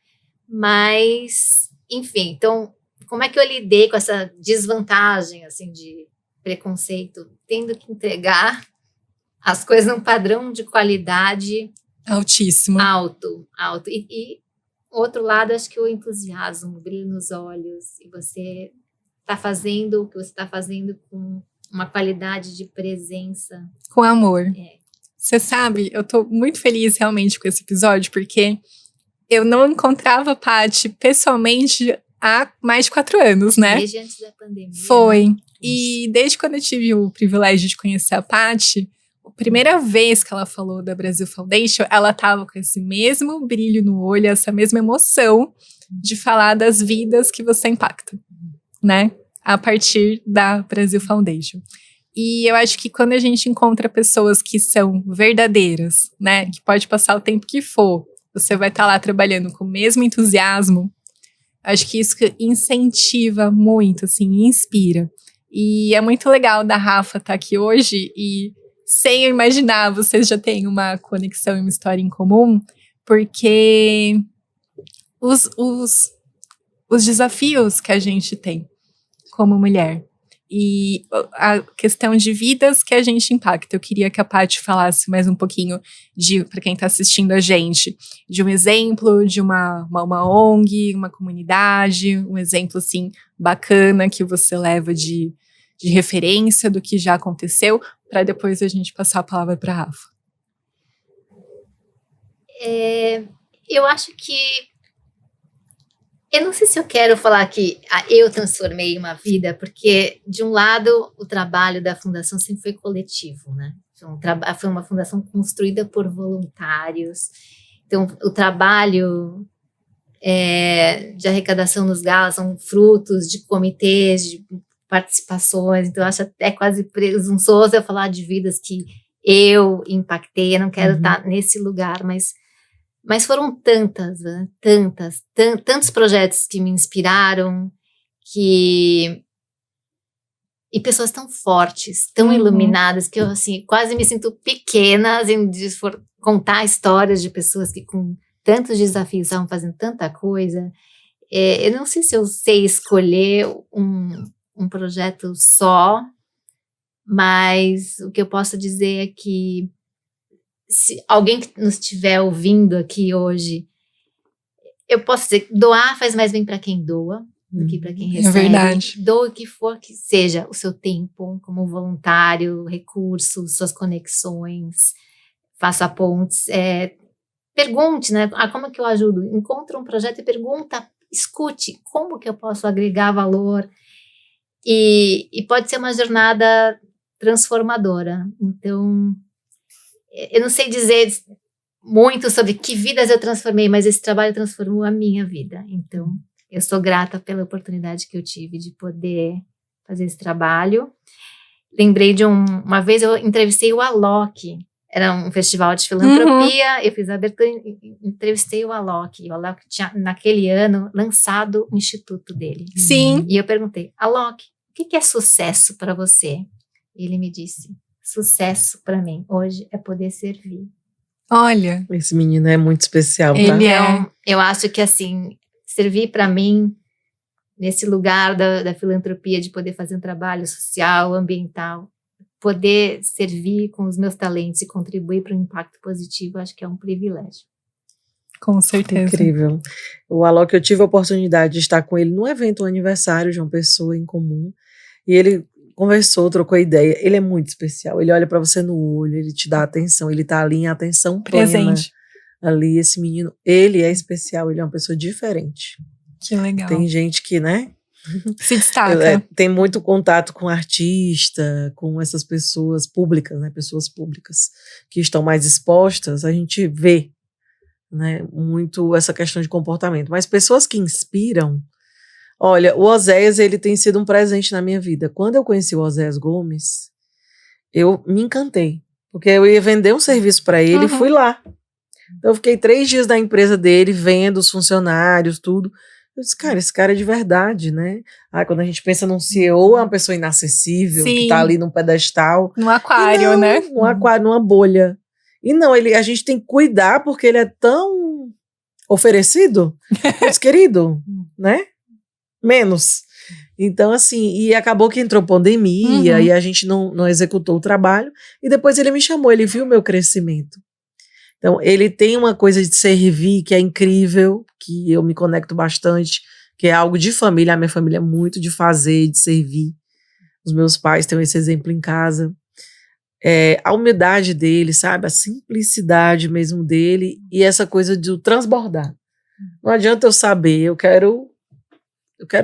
mas, enfim, então, como é que eu lidei com essa desvantagem, assim, de preconceito, tendo que entregar as coisas num padrão de qualidade altíssimo, alto. E outro lado, acho que o entusiasmo, o brilho nos olhos, e você está fazendo o que você está fazendo com uma qualidade de presença. Com amor. Você sabe, eu tô muito feliz realmente com esse episódio, porque eu não encontrava a Paty pessoalmente há mais de 4 anos, né? Desde antes da pandemia. Foi. Né? E desde quando eu tive o privilégio de conhecer a Paty, a primeira vez que ela falou da Brasil Foundation, ela tava com esse mesmo brilho no olho, essa mesma emoção de falar das vidas que você impacta, né? A partir da Brasil Foundation. E eu acho que quando a gente encontra pessoas que são verdadeiras, né, que pode passar o tempo que for, você vai estar lá trabalhando com o mesmo entusiasmo, acho que isso incentiva muito, assim, inspira. E é muito legal da Rafa estar aqui hoje e, sem eu imaginar, vocês já têm uma conexão e uma história em comum, porque os desafios que a gente tem como mulher, e a questão de vidas que a gente impacta. Eu queria que a Paty falasse mais um pouquinho para quem está assistindo a gente, de um exemplo de uma ONG, uma comunidade, um exemplo assim bacana que você leva de referência do que já aconteceu, para depois a gente passar a palavra para a Rafa. Eu acho que eu não sei se eu quero falar que eu transformei uma vida, porque, de um lado, o trabalho da fundação sempre foi coletivo, né? Foi uma fundação construída por voluntários. Então, o trabalho de arrecadação nos galas são frutos de comitês, de participações. Então, eu acho até quase presunçoso eu falar de vidas que eu impactei. Eu não quero estar nesse lugar, mas foram tantas, né? Tantos projetos que me inspiraram, e pessoas tão fortes, tão iluminadas, que eu assim, quase me sinto pequena de contar histórias de pessoas que com tantos desafios estavam fazendo tanta coisa. Eu não sei se eu sei escolher um projeto só, mas o que eu posso dizer é que se alguém que nos estiver ouvindo aqui hoje, eu posso dizer, doar faz mais bem para quem doa do que para quem recebe. É verdade. Doa o que for que seja, o seu tempo como voluntário, recursos, suas conexões, faça pontes, pergunte, né? Como que eu ajudo? Encontra um projeto e pergunta, escute, como que eu posso agregar valor? E pode ser uma jornada transformadora. Então, eu não sei dizer muito sobre que vidas eu transformei, mas esse trabalho transformou a minha vida. Então, eu sou grata pela oportunidade que eu tive de poder fazer esse trabalho. Lembrei de uma vez eu entrevistei o Alok, era um festival de filantropia, eu fiz a abertura e entrevistei o Alok. O Alok tinha, naquele ano, lançado o instituto dele. Sim. E eu perguntei, Alok, o que é sucesso para você? E ele me disse, sucesso para mim hoje é poder servir. Olha. Esse menino é muito especial, tá? Então, eu acho que assim, servir para mim, nesse lugar da filantropia, de poder fazer um trabalho social, ambiental, poder servir com os meus talentos e contribuir para um impacto positivo, acho que é um privilégio. Com certeza. Incrível. O Alok, eu tive a oportunidade de estar com ele num evento, um aniversário de uma pessoa em comum, e ele conversou, trocou ideia. Ele é muito especial. Ele olha para você no olho, ele te dá atenção, ele tá ali em atenção plena. Presente. Ali, esse menino, ele é especial, ele é uma pessoa diferente. Que legal. Tem gente que, né? Se destaca. Tem muito contato com artista, com essas pessoas públicas, né? Pessoas públicas que estão mais expostas, a gente vê, né? Muito essa questão de comportamento. Mas pessoas que inspiram. Olha, o Oséias, ele tem sido um presente na minha vida. Quando eu conheci o Oséias Gomes, eu me encantei, porque eu ia vender um serviço para ele e fui lá. Então eu fiquei 3 dias na empresa dele, vendo os funcionários, tudo. Eu disse, cara, esse cara é de verdade, né? Quando a gente pensa num CEO, é uma pessoa inacessível, que tá ali num pedestal. Num aquário, né? Num aquário, numa bolha. E não, a gente tem que cuidar, porque ele é tão oferecido. Mas, querido, né? Menos. Então, assim, e acabou que entrou pandemia e a gente não executou o trabalho. E depois ele me chamou, ele viu o meu crescimento. Então, ele tem uma coisa de servir que é incrível, que eu me conecto bastante, que é algo de família. A minha família é muito de fazer, de servir. Os meus pais têm esse exemplo em casa. A humildade dele, sabe? A simplicidade mesmo dele e essa coisa de transbordar. Não adianta eu saber, eu quero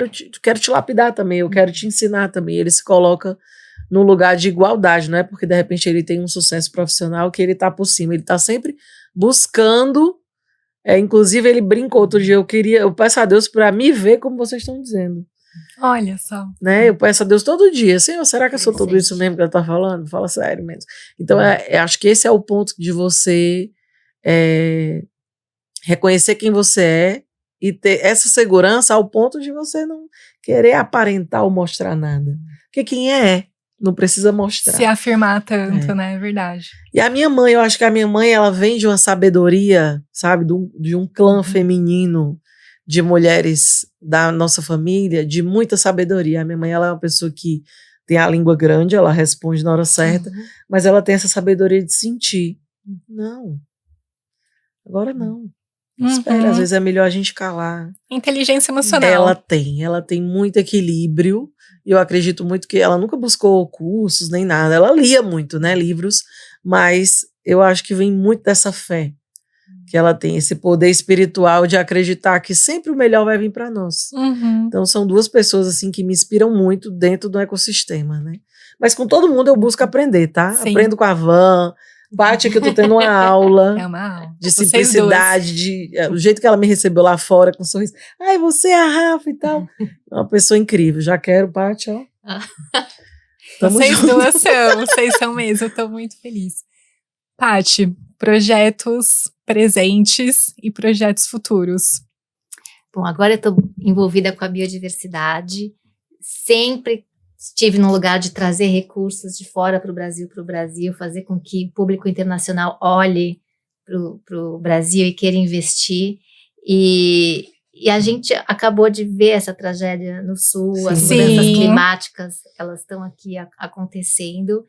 te lapidar também, eu quero te ensinar também. Ele se coloca num lugar de igualdade, não é porque de repente ele tem um sucesso profissional que ele tá por cima, ele tá sempre buscando, inclusive ele brincou outro dia, eu peço a Deus para me ver como vocês estão dizendo. Olha só. Né? Eu peço a Deus todo dia, Senhor, será que eu sou tudo isso mesmo que ele tá falando? Fala sério mesmo. Então, acho que esse é o ponto de você reconhecer quem você é e ter essa segurança ao ponto de você não querer aparentar ou mostrar nada. Porque quem é, não precisa mostrar. Se afirmar tanto, né? É verdade. E a minha mãe, eu acho que a minha mãe, ela vem de uma sabedoria, sabe? De um clã feminino, de mulheres da nossa família, de muita sabedoria. A minha mãe, ela é uma pessoa que tem a língua grande, ela responde na hora certa, mas ela tem essa sabedoria de sentir. Não. Agora não. Espera, às vezes é melhor a gente calar. Inteligência emocional. Ela tem muito equilíbrio, e eu acredito muito que ela nunca buscou cursos nem nada, ela lia muito, né, livros, mas eu acho que vem muito dessa fé, que ela tem esse poder espiritual de acreditar que sempre o melhor vai vir para nós. Então são duas pessoas assim que me inspiram muito dentro do ecossistema, né? Mas com todo mundo eu busco aprender, tá? Sim. Aprendo com a Van, Paty, que eu tô tendo uma aula. É uma aula. De simplicidade, o jeito que ela me recebeu lá fora com um sorriso. Ai, você é a Rafa e tal. É uma pessoa incrível. Já quero, Paty, ó. Vocês são mesmo, eu tô muito feliz. Paty, projetos presentes e projetos futuros. Bom, agora eu tô envolvida com a biodiversidade. Sempre estive no lugar de trazer recursos de fora para o Brasil, fazer com que o público internacional olhe para o Brasil e queira investir. E a gente acabou de ver essa tragédia no Sul, as mudanças climáticas, elas estão aqui acontecendo.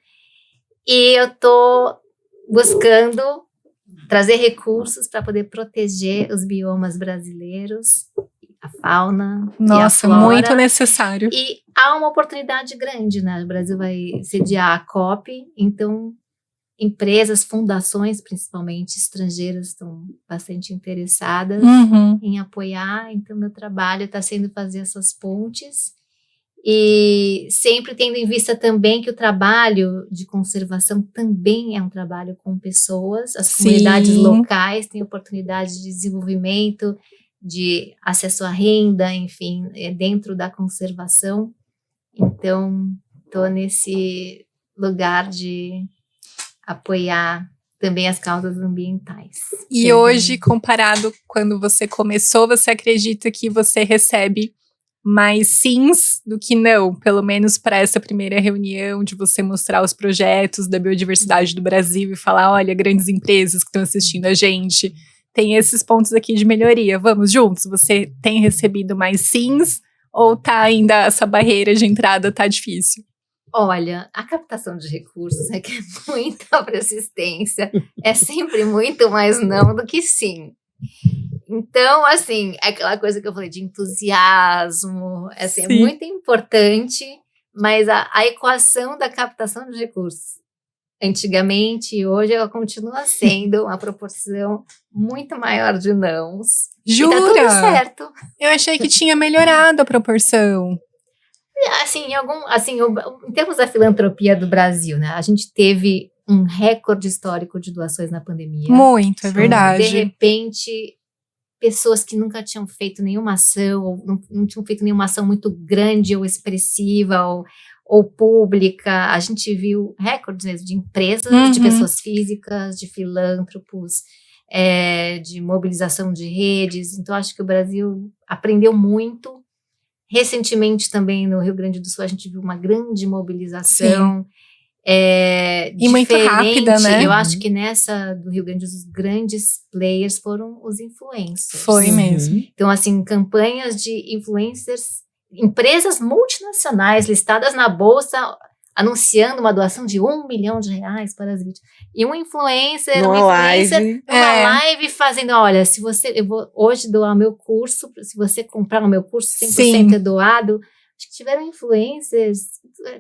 E eu estou buscando trazer recursos para poder proteger os biomas brasileiros, a fauna. Nossa, e a flora. Muito necessário. E há uma oportunidade grande, né? O Brasil vai sediar a COP, então empresas, fundações, principalmente estrangeiras, estão bastante interessadas em apoiar. Então, meu trabalho está sendo fazer essas pontes e sempre tendo em vista também que o trabalho de conservação também é um trabalho com pessoas. As comunidades locais têm oportunidade de desenvolvimento, de acesso à renda, enfim, dentro da conservação. Então, estou nesse lugar de apoiar também as causas ambientais. E hoje, comparado quando você começou, você acredita que você recebe mais sims do que não? Pelo menos para essa primeira reunião, de você mostrar os projetos da biodiversidade do Brasil e falar, olha, grandes empresas que estão assistindo a gente, tem esses pontos aqui de melhoria, vamos juntos? Você tem recebido mais sims ou tá ainda essa barreira de entrada tá difícil? Olha, a captação de recursos requer muita persistência, é sempre muito mais não do que sim. Então, assim, é aquela coisa que eu falei de entusiasmo, assim, é muito importante, mas a equação da captação de recursos, antigamente e hoje, ela continua sendo uma proporção muito maior de nãos. Jura? E tá tudo certo. Eu achei que tinha melhorado a proporção. Assim, em termos da filantropia do Brasil, né? A gente teve um recorde histórico de doações na pandemia. Muito, é verdade. De repente, pessoas que nunca tinham feito nenhuma ação, ou não tinham feito nenhuma ação muito grande ou expressiva ou pública. A gente viu recordes mesmo de empresas, de pessoas físicas, de filântropos, de mobilização de redes. Então, acho que o Brasil aprendeu muito. Recentemente também no Rio Grande do Sul a gente viu uma grande mobilização. E muito rápida, né? Eu acho que nessa do Rio Grande os grandes players foram os influencers. Foi mesmo. Então, assim, campanhas de influencers, empresas multinacionais listadas na bolsa, anunciando uma doação de R$1 milhão para as vítimas. E um influencer, numa live fazendo, olha, eu vou hoje doar o meu curso, se você comprar o meu curso, 100% é doado. Acho que tiveram influencers,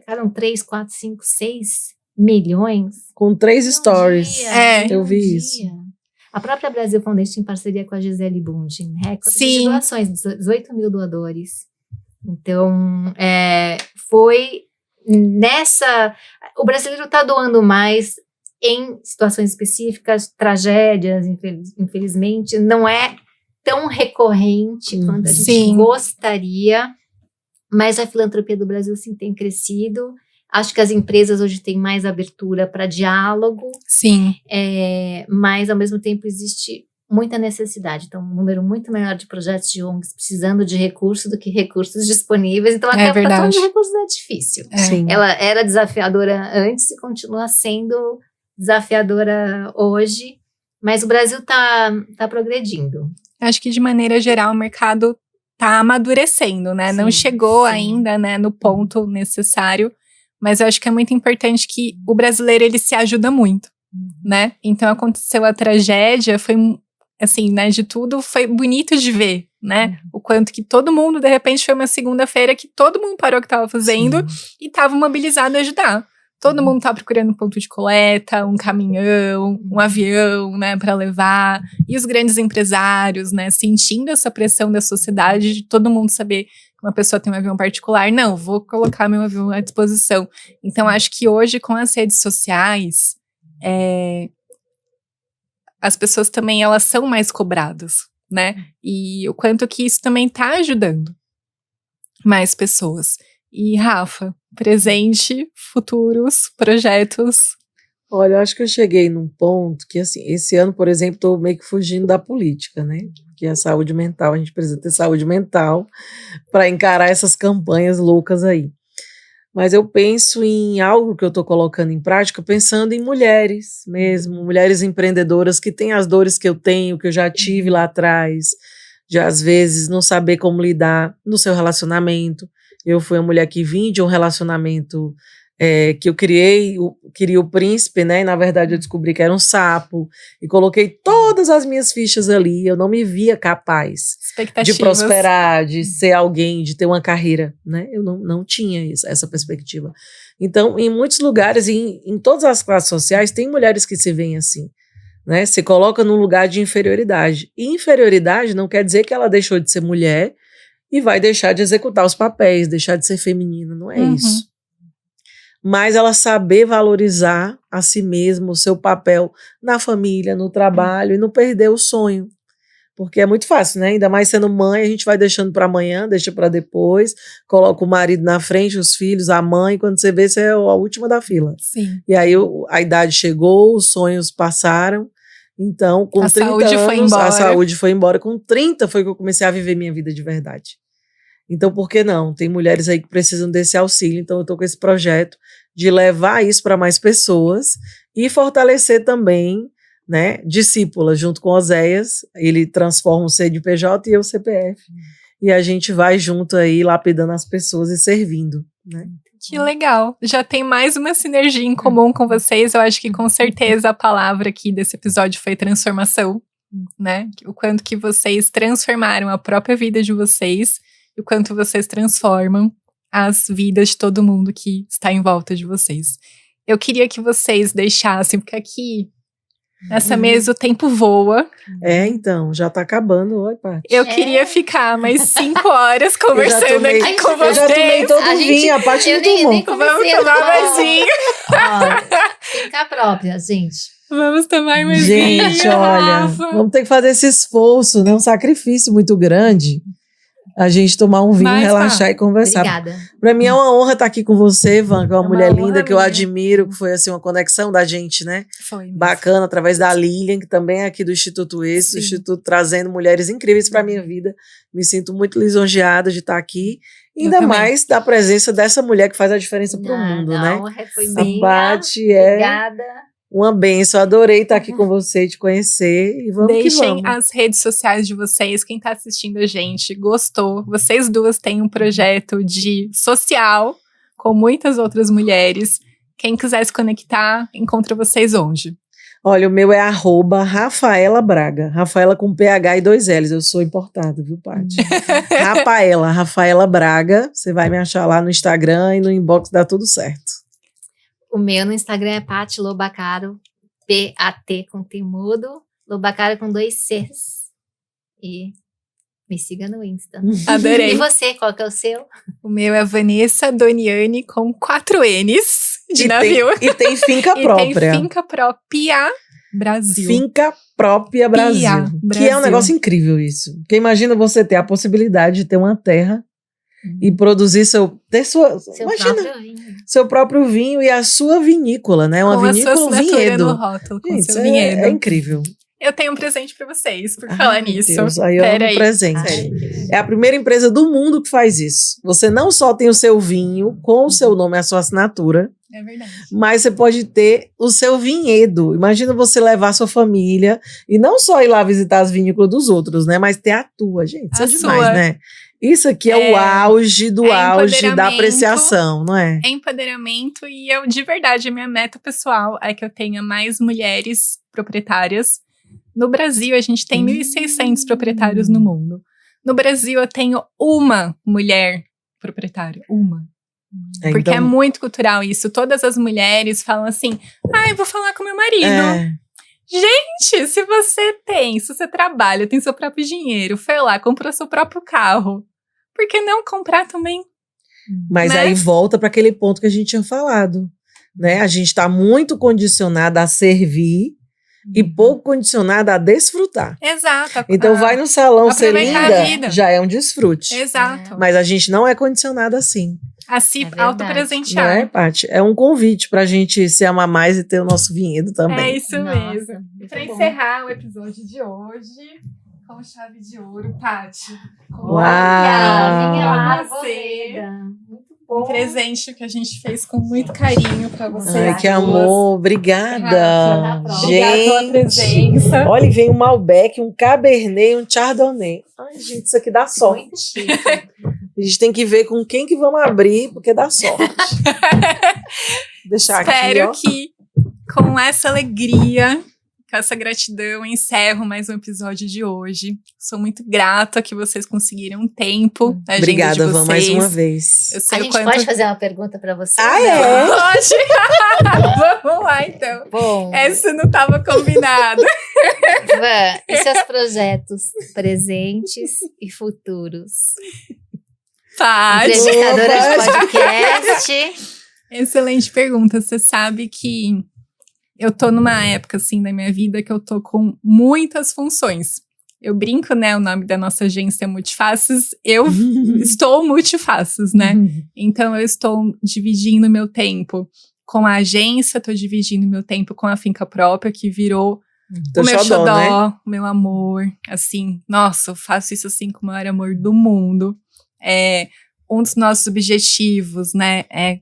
ficaram 3, 4, 5, 6 milhões. Com 3 stories. Eu vi isso. A própria Brasil Foundation, em parceria com a Gisele Bundchen, recorde de doações, 18 mil doadores. Então, foi nessa... O brasileiro está doando mais em situações específicas, tragédias, infelizmente, não é tão recorrente quanto a gente gostaria, mas a filantropia do Brasil, sim, tem crescido. Acho que as empresas hoje têm mais abertura para diálogo. Sim. Mas, ao mesmo tempo, existe muita necessidade. Então, um número muito maior de projetos de ONGs precisando de recursos do que recursos disponíveis. Então, a captação de recursos é difícil. Ela era desafiadora antes e continua sendo desafiadora hoje. Mas o Brasil está progredindo. Acho que, de maneira geral, o mercado está amadurecendo, né? Não chegou ainda, né, no ponto necessário, Mas eu acho que é muito importante que o brasileiro, ele se ajuda muito, né? Então aconteceu a tragédia, foi assim, né, de tudo, foi bonito de ver, né? O quanto que todo mundo, de repente, foi uma segunda-feira que todo mundo parou o que estava fazendo e estava mobilizado a ajudar. Todo mundo tá procurando um ponto de coleta, um caminhão, um avião, né, para levar. E os grandes empresários, né, sentindo essa pressão da sociedade de todo mundo saber que uma pessoa tem um avião particular. Não, vou colocar meu avião à disposição. Então, acho que hoje, com as redes sociais, as pessoas também, elas são mais cobradas, né? E o quanto que isso também tá ajudando mais pessoas. E, Rafa, presente, futuros, projetos? Olha, eu acho que eu cheguei num ponto que, assim, esse ano, por exemplo, estou meio que fugindo da política, né? Porque a saúde mental, a gente precisa ter saúde mental para encarar essas campanhas loucas aí. Mas eu penso em algo que eu estou colocando em prática, pensando em mulheres mesmo, mulheres empreendedoras que têm as dores que eu tenho, que eu já tive lá atrás, de às vezes não saber como lidar no seu relacionamento. Eu fui uma mulher que vim de um relacionamento que eu queria o príncipe, né? E na verdade eu descobri que era um sapo e coloquei todas as minhas fichas ali. Eu não me via capaz de prosperar, de ser alguém, de ter uma carreira, né? Eu não tinha essa perspectiva. Então, em muitos lugares, em todas as classes sociais, tem mulheres que se veem assim, né? Se coloca num lugar de inferioridade. E inferioridade não quer dizer que ela deixou de ser mulher e vai deixar de executar os papéis, deixar de ser feminina, não é isso. Mas ela saber valorizar a si mesma, o seu papel na família, no trabalho, e não perder o sonho. Porque é muito fácil, né? Ainda mais sendo mãe, a gente vai deixando para amanhã, deixa para depois, coloca o marido na frente, os filhos, a mãe, quando você vê, você é a última da fila. Sim. E aí a idade chegou, os sonhos passaram. Então, com 30 anos, a saúde foi embora. Com 30 foi que eu comecei a viver minha vida de verdade. Então, por que não? Tem mulheres aí que precisam desse auxílio. Então, eu estou com esse projeto de levar isso para mais pessoas e fortalecer também, né, discípulas, junto com Oséias. Ele transforma o CNPJ e eu o CPF. E a gente vai junto aí, lapidando as pessoas e servindo, né? Que legal. Já tem mais uma sinergia em comum com vocês. Eu acho que com certeza a palavra aqui desse episódio foi transformação, né? O quanto que vocês transformaram a própria vida de vocês e o quanto vocês transformam as vidas de todo mundo que está em volta de vocês. Eu queria que vocês deixassem, porque aqui, nessa mesa, o tempo voa. Então, já tá acabando. Oi, Paty. Eu queria ficar mais 5 horas conversando aqui com vocês. Eu já tomei todo o vinho, a Paty não tomou. Vamos tomar mais vinho. Fica própria, gente. Vamos tomar mais vinho, gente, olha, Rafa. vamos ter que fazer esse esforço, né? Um sacrifício muito grande. A gente tomar um vinho, relaxar e conversar. Obrigada. Pra mim é uma honra estar aqui com você, Van, que é uma mulher linda, que eu minha. admiro, que foi assim uma conexão da gente, né? Foi mesmo. Bacana, através da Lilian, que também é aqui do Instituto Êxito, do Instituto trazendo mulheres incríveis para a minha vida. Me sinto muito lisonjeada de estar aqui. Ainda mais da presença dessa mulher que faz a diferença pro mundo, né? A honra foi minha. Paty Obrigada. Uma bênção, adorei estar aqui com você, te conhecer e vamos que Deixem vamos. as redes sociais de vocês, quem tá assistindo a gente, gostou, vocês duas têm um projeto de social com muitas outras mulheres, quem quiser se conectar, encontra vocês onde? Olha, o meu é @Rafaela Braga, Rafaela com PH e 2 L's, eu sou importada, viu, Paty? Rafaela Braga, você vai me achar lá no Instagram e no inbox dá tudo certo. O meu no Instagram é Paty Lobacaro, P-A-T com T mudo, Lobacaro com 2 Cs. E me siga no Insta. Adorei. E você, qual que é o seu? O meu é Vanessa Doniani com 4 N's de navio. E tem finca própria. Tem finca própria Brasil. Finca própria Brasil. Que é um negócio incrível isso. Porque imagina você ter a possibilidade de ter uma terra e produzir seu próprio vinho e a sua vinícola, né? Uma vinícola, um vinhedo. No rótulo, com gente, seu vinhedo. É incrível. Eu tenho um presente pra vocês, por falar nisso. Deus, aí eu amo presente. É a primeira empresa do mundo que faz isso. Você não só tem o seu vinho com o seu nome e a sua assinatura, é verdade, mas você pode ter o seu vinhedo. Imagina você levar a sua família e não só ir lá visitar as vinícolas dos outros, né? Mas ter a tua, gente. Isso é demais, né? Isso aqui é o auge do auge da empoderamento. apreciação, não é? É empoderamento e eu, de verdade, a minha meta pessoal é que eu tenha mais mulheres proprietárias. No Brasil, a gente tem 1.600 proprietários no mundo. No Brasil, eu tenho uma mulher proprietária. Uma. Porque é muito cultural isso. Todas as mulheres falam assim, eu vou falar com meu marido. Gente, se você trabalha, tem seu próprio dinheiro, foi lá, comprou seu próprio carro, por que não comprar também? Mas aí volta para aquele ponto que a gente tinha falado, né? A gente está muito condicionada a servir e pouco condicionada a desfrutar. Exato. Então vai no salão ser aproveitar a vida. linda, já é um desfrute. Exato. Mas a gente não é condicionada assim. A se verdade. autopresentear. Não é, Paty? É um convite pra gente se amar mais e ter o nosso vinhedo também. É isso Nossa, mesmo. muito Pra bom. encerrar o episódio de hoje, com chave de ouro, Paty. Uau! Olha, você. Muito Um bom. presente que a gente fez com muito carinho pra você. Ai, que duas. amor, obrigada. Rafa, obrigada pela presença. Olha, vem um Malbec, um Cabernet, um Chardonnay. Ai, gente, isso aqui dá sorte. Muito chique. A gente tem que ver com quem que vamos abrir, porque dá sorte. Deixar Espero aqui, que com essa alegria, com essa gratidão, eu encerro mais um episódio de hoje. Sou muito grata que vocês conseguiram um tempo na agenda Obrigada, de vocês. Van, mais uma vez. Eu A sei o gente quanto... pode fazer uma pergunta para você? Ah, Não? é? Pode! Vamos lá, então. Bom, Essa não estava combinada. Van, e seus projetos presentes e futuros? Pode. Apresentadora de podcast. Excelente pergunta. Você sabe que eu tô numa época, assim, da minha vida que eu tô com muitas funções. Eu brinco, né? O nome da nossa agência é Multifaces. Eu estou multifaces, né? Então, eu estou dividindo meu tempo com a agência, estou dividindo meu tempo com a finca própria, que virou o meu xodó, né? O meu amor. Assim, nossa, eu faço isso assim com o maior amor do mundo. Um dos nossos objetivos, né, é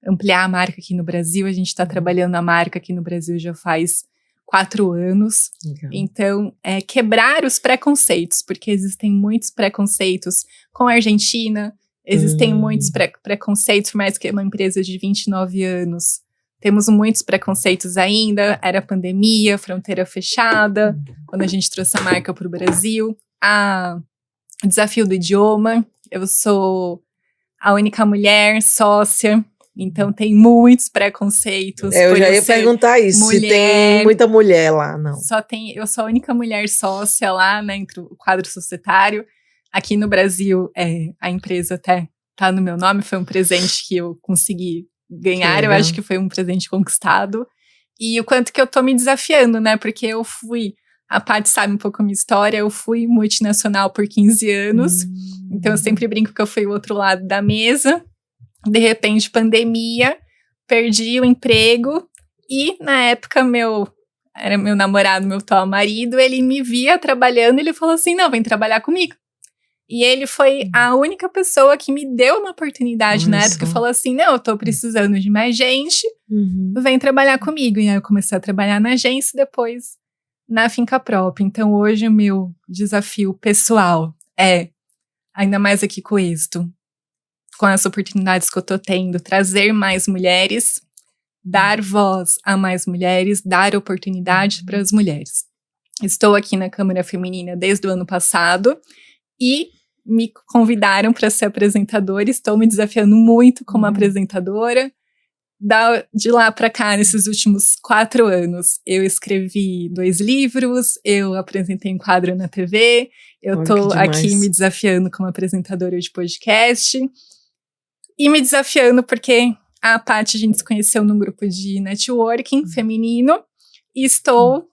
ampliar a marca aqui no Brasil. A gente está trabalhando a marca aqui no Brasil já faz 4 anos. Legal. Então, quebrar os preconceitos, porque existem muitos preconceitos com a Argentina, existem muitos preconceitos, por mais que é uma empresa de 29 anos. Temos muitos preconceitos ainda, era pandemia, fronteira fechada, quando a gente trouxe a marca para o Brasil. O desafio do idioma, eu sou a única mulher sócia, então tem muitos preconceitos. Eu já ia perguntar isso, se tem muita mulher lá, não. Eu sou a única mulher sócia lá, né, entre o quadro societário. Aqui no Brasil, a empresa até tá no meu nome, foi um presente que eu consegui ganhar, eu acho que foi um presente conquistado. E o quanto que eu tô me desafiando, né, porque a Paty sabe um pouco a minha história, eu fui multinacional por 15 anos, então eu sempre brinco que eu fui o outro lado da mesa. De repente, pandemia, perdi o emprego e na época era meu namorado, meu atual marido, ele me via trabalhando e ele falou assim, não, vem trabalhar comigo. E ele foi a única pessoa que me deu uma oportunidade na época, falou assim, não, eu tô precisando de mais gente, vem trabalhar comigo. E aí eu comecei a trabalhar na agência e depois na finca própria. Então hoje o meu desafio pessoal ainda mais aqui com o êxito, com as oportunidades que eu tô tendo, trazer mais mulheres, dar voz a mais mulheres, dar oportunidade para as mulheres. Estou aqui na Câmara Feminina desde o ano passado e me convidaram para ser apresentadora, estou me desafiando muito como apresentadora. De lá para cá, nesses últimos 4 anos, eu escrevi 2 livros, eu apresentei um quadro na TV, eu tô aqui me desafiando como apresentadora de podcast. E me desafiando porque a Paty, a gente se conheceu num grupo de networking feminino e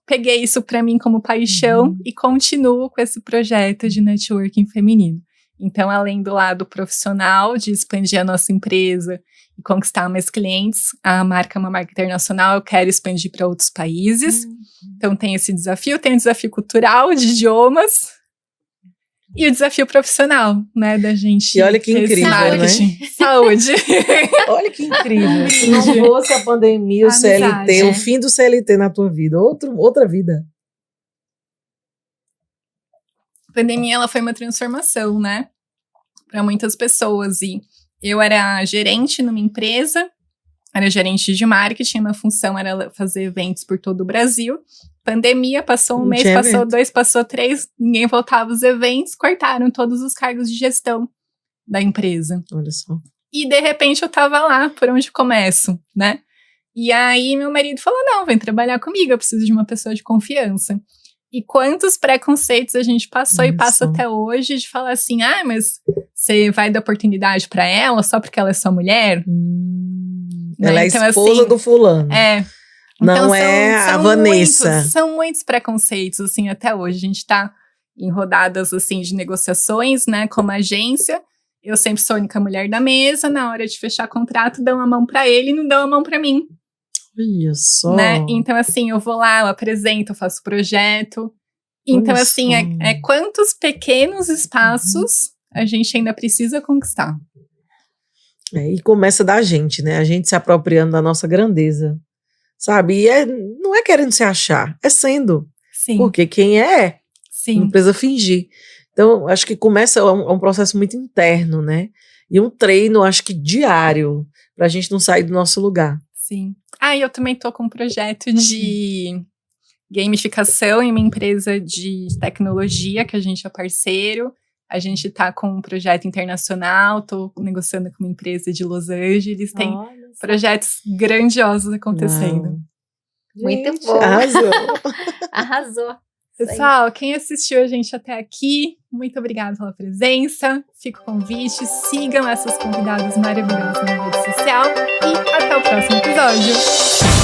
peguei isso para mim como paixão e continuo com esse projeto de networking feminino. Então, além do lado profissional, de expandir a nossa empresa e conquistar mais clientes, a marca é uma marca internacional, eu quero expandir para outros países. Então, tem esse desafio, tem o desafio cultural de idiomas, e o desafio profissional, né, da gente... E olha que incrível, né? Saúde. Olha que incrível. Se não fosse a pandemia, o CLT, o fim do CLT na tua vida, outra vida. A pandemia, ela foi uma transformação, né? para muitas pessoas. E eu era gerente numa empresa, era gerente de marketing, minha função era fazer eventos por todo o Brasil. Pandemia, passou um mês, passou 2, passou 3, ninguém voltava aos eventos, cortaram todos os cargos de gestão da empresa. Olha só. E de repente eu tava lá, por onde começo, né? E aí meu marido falou, não, vem trabalhar comigo, eu preciso de uma pessoa de confiança. E quantos preconceitos a gente passou e passa até hoje de falar assim, mas você vai dar oportunidade pra ela só porque ela é sua mulher? Ela é então, esposa assim, do fulano. Então, não é a Vanessa. São muitos preconceitos, assim, até hoje. A gente tá em rodadas, assim, de negociações, né, como agência. Eu sempre sou a única mulher da mesa. Na hora de fechar contrato, dão a mão pra ele e não dão a mão pra mim. Olha só. Né? Então, assim, eu vou lá, eu apresento, eu faço projeto. Então, Olha assim, só. Quantos pequenos espaços a gente ainda precisa conquistar. E começa da gente, né? A gente se apropriando da nossa grandeza. Sabe? E não é querendo se achar, é sendo. Sim. Porque quem é, Sim. não precisa fingir. Então, acho que começa um processo muito interno, né? E um treino, acho que diário, pra gente não sair do nosso lugar. Sim. Eu também tô com um projeto de gamificação em uma empresa de tecnologia, que a gente é parceiro. A gente tá com um projeto internacional, tô negociando com uma empresa de Los Angeles. Tem projetos grandiosos acontecendo. Muito bom. Arrasou. Arrasou. Pessoal, quem assistiu a gente até aqui, muito obrigada pela presença. Fica o convite, sigam essas convidadas maravilhosas na rede social e até o próximo episódio.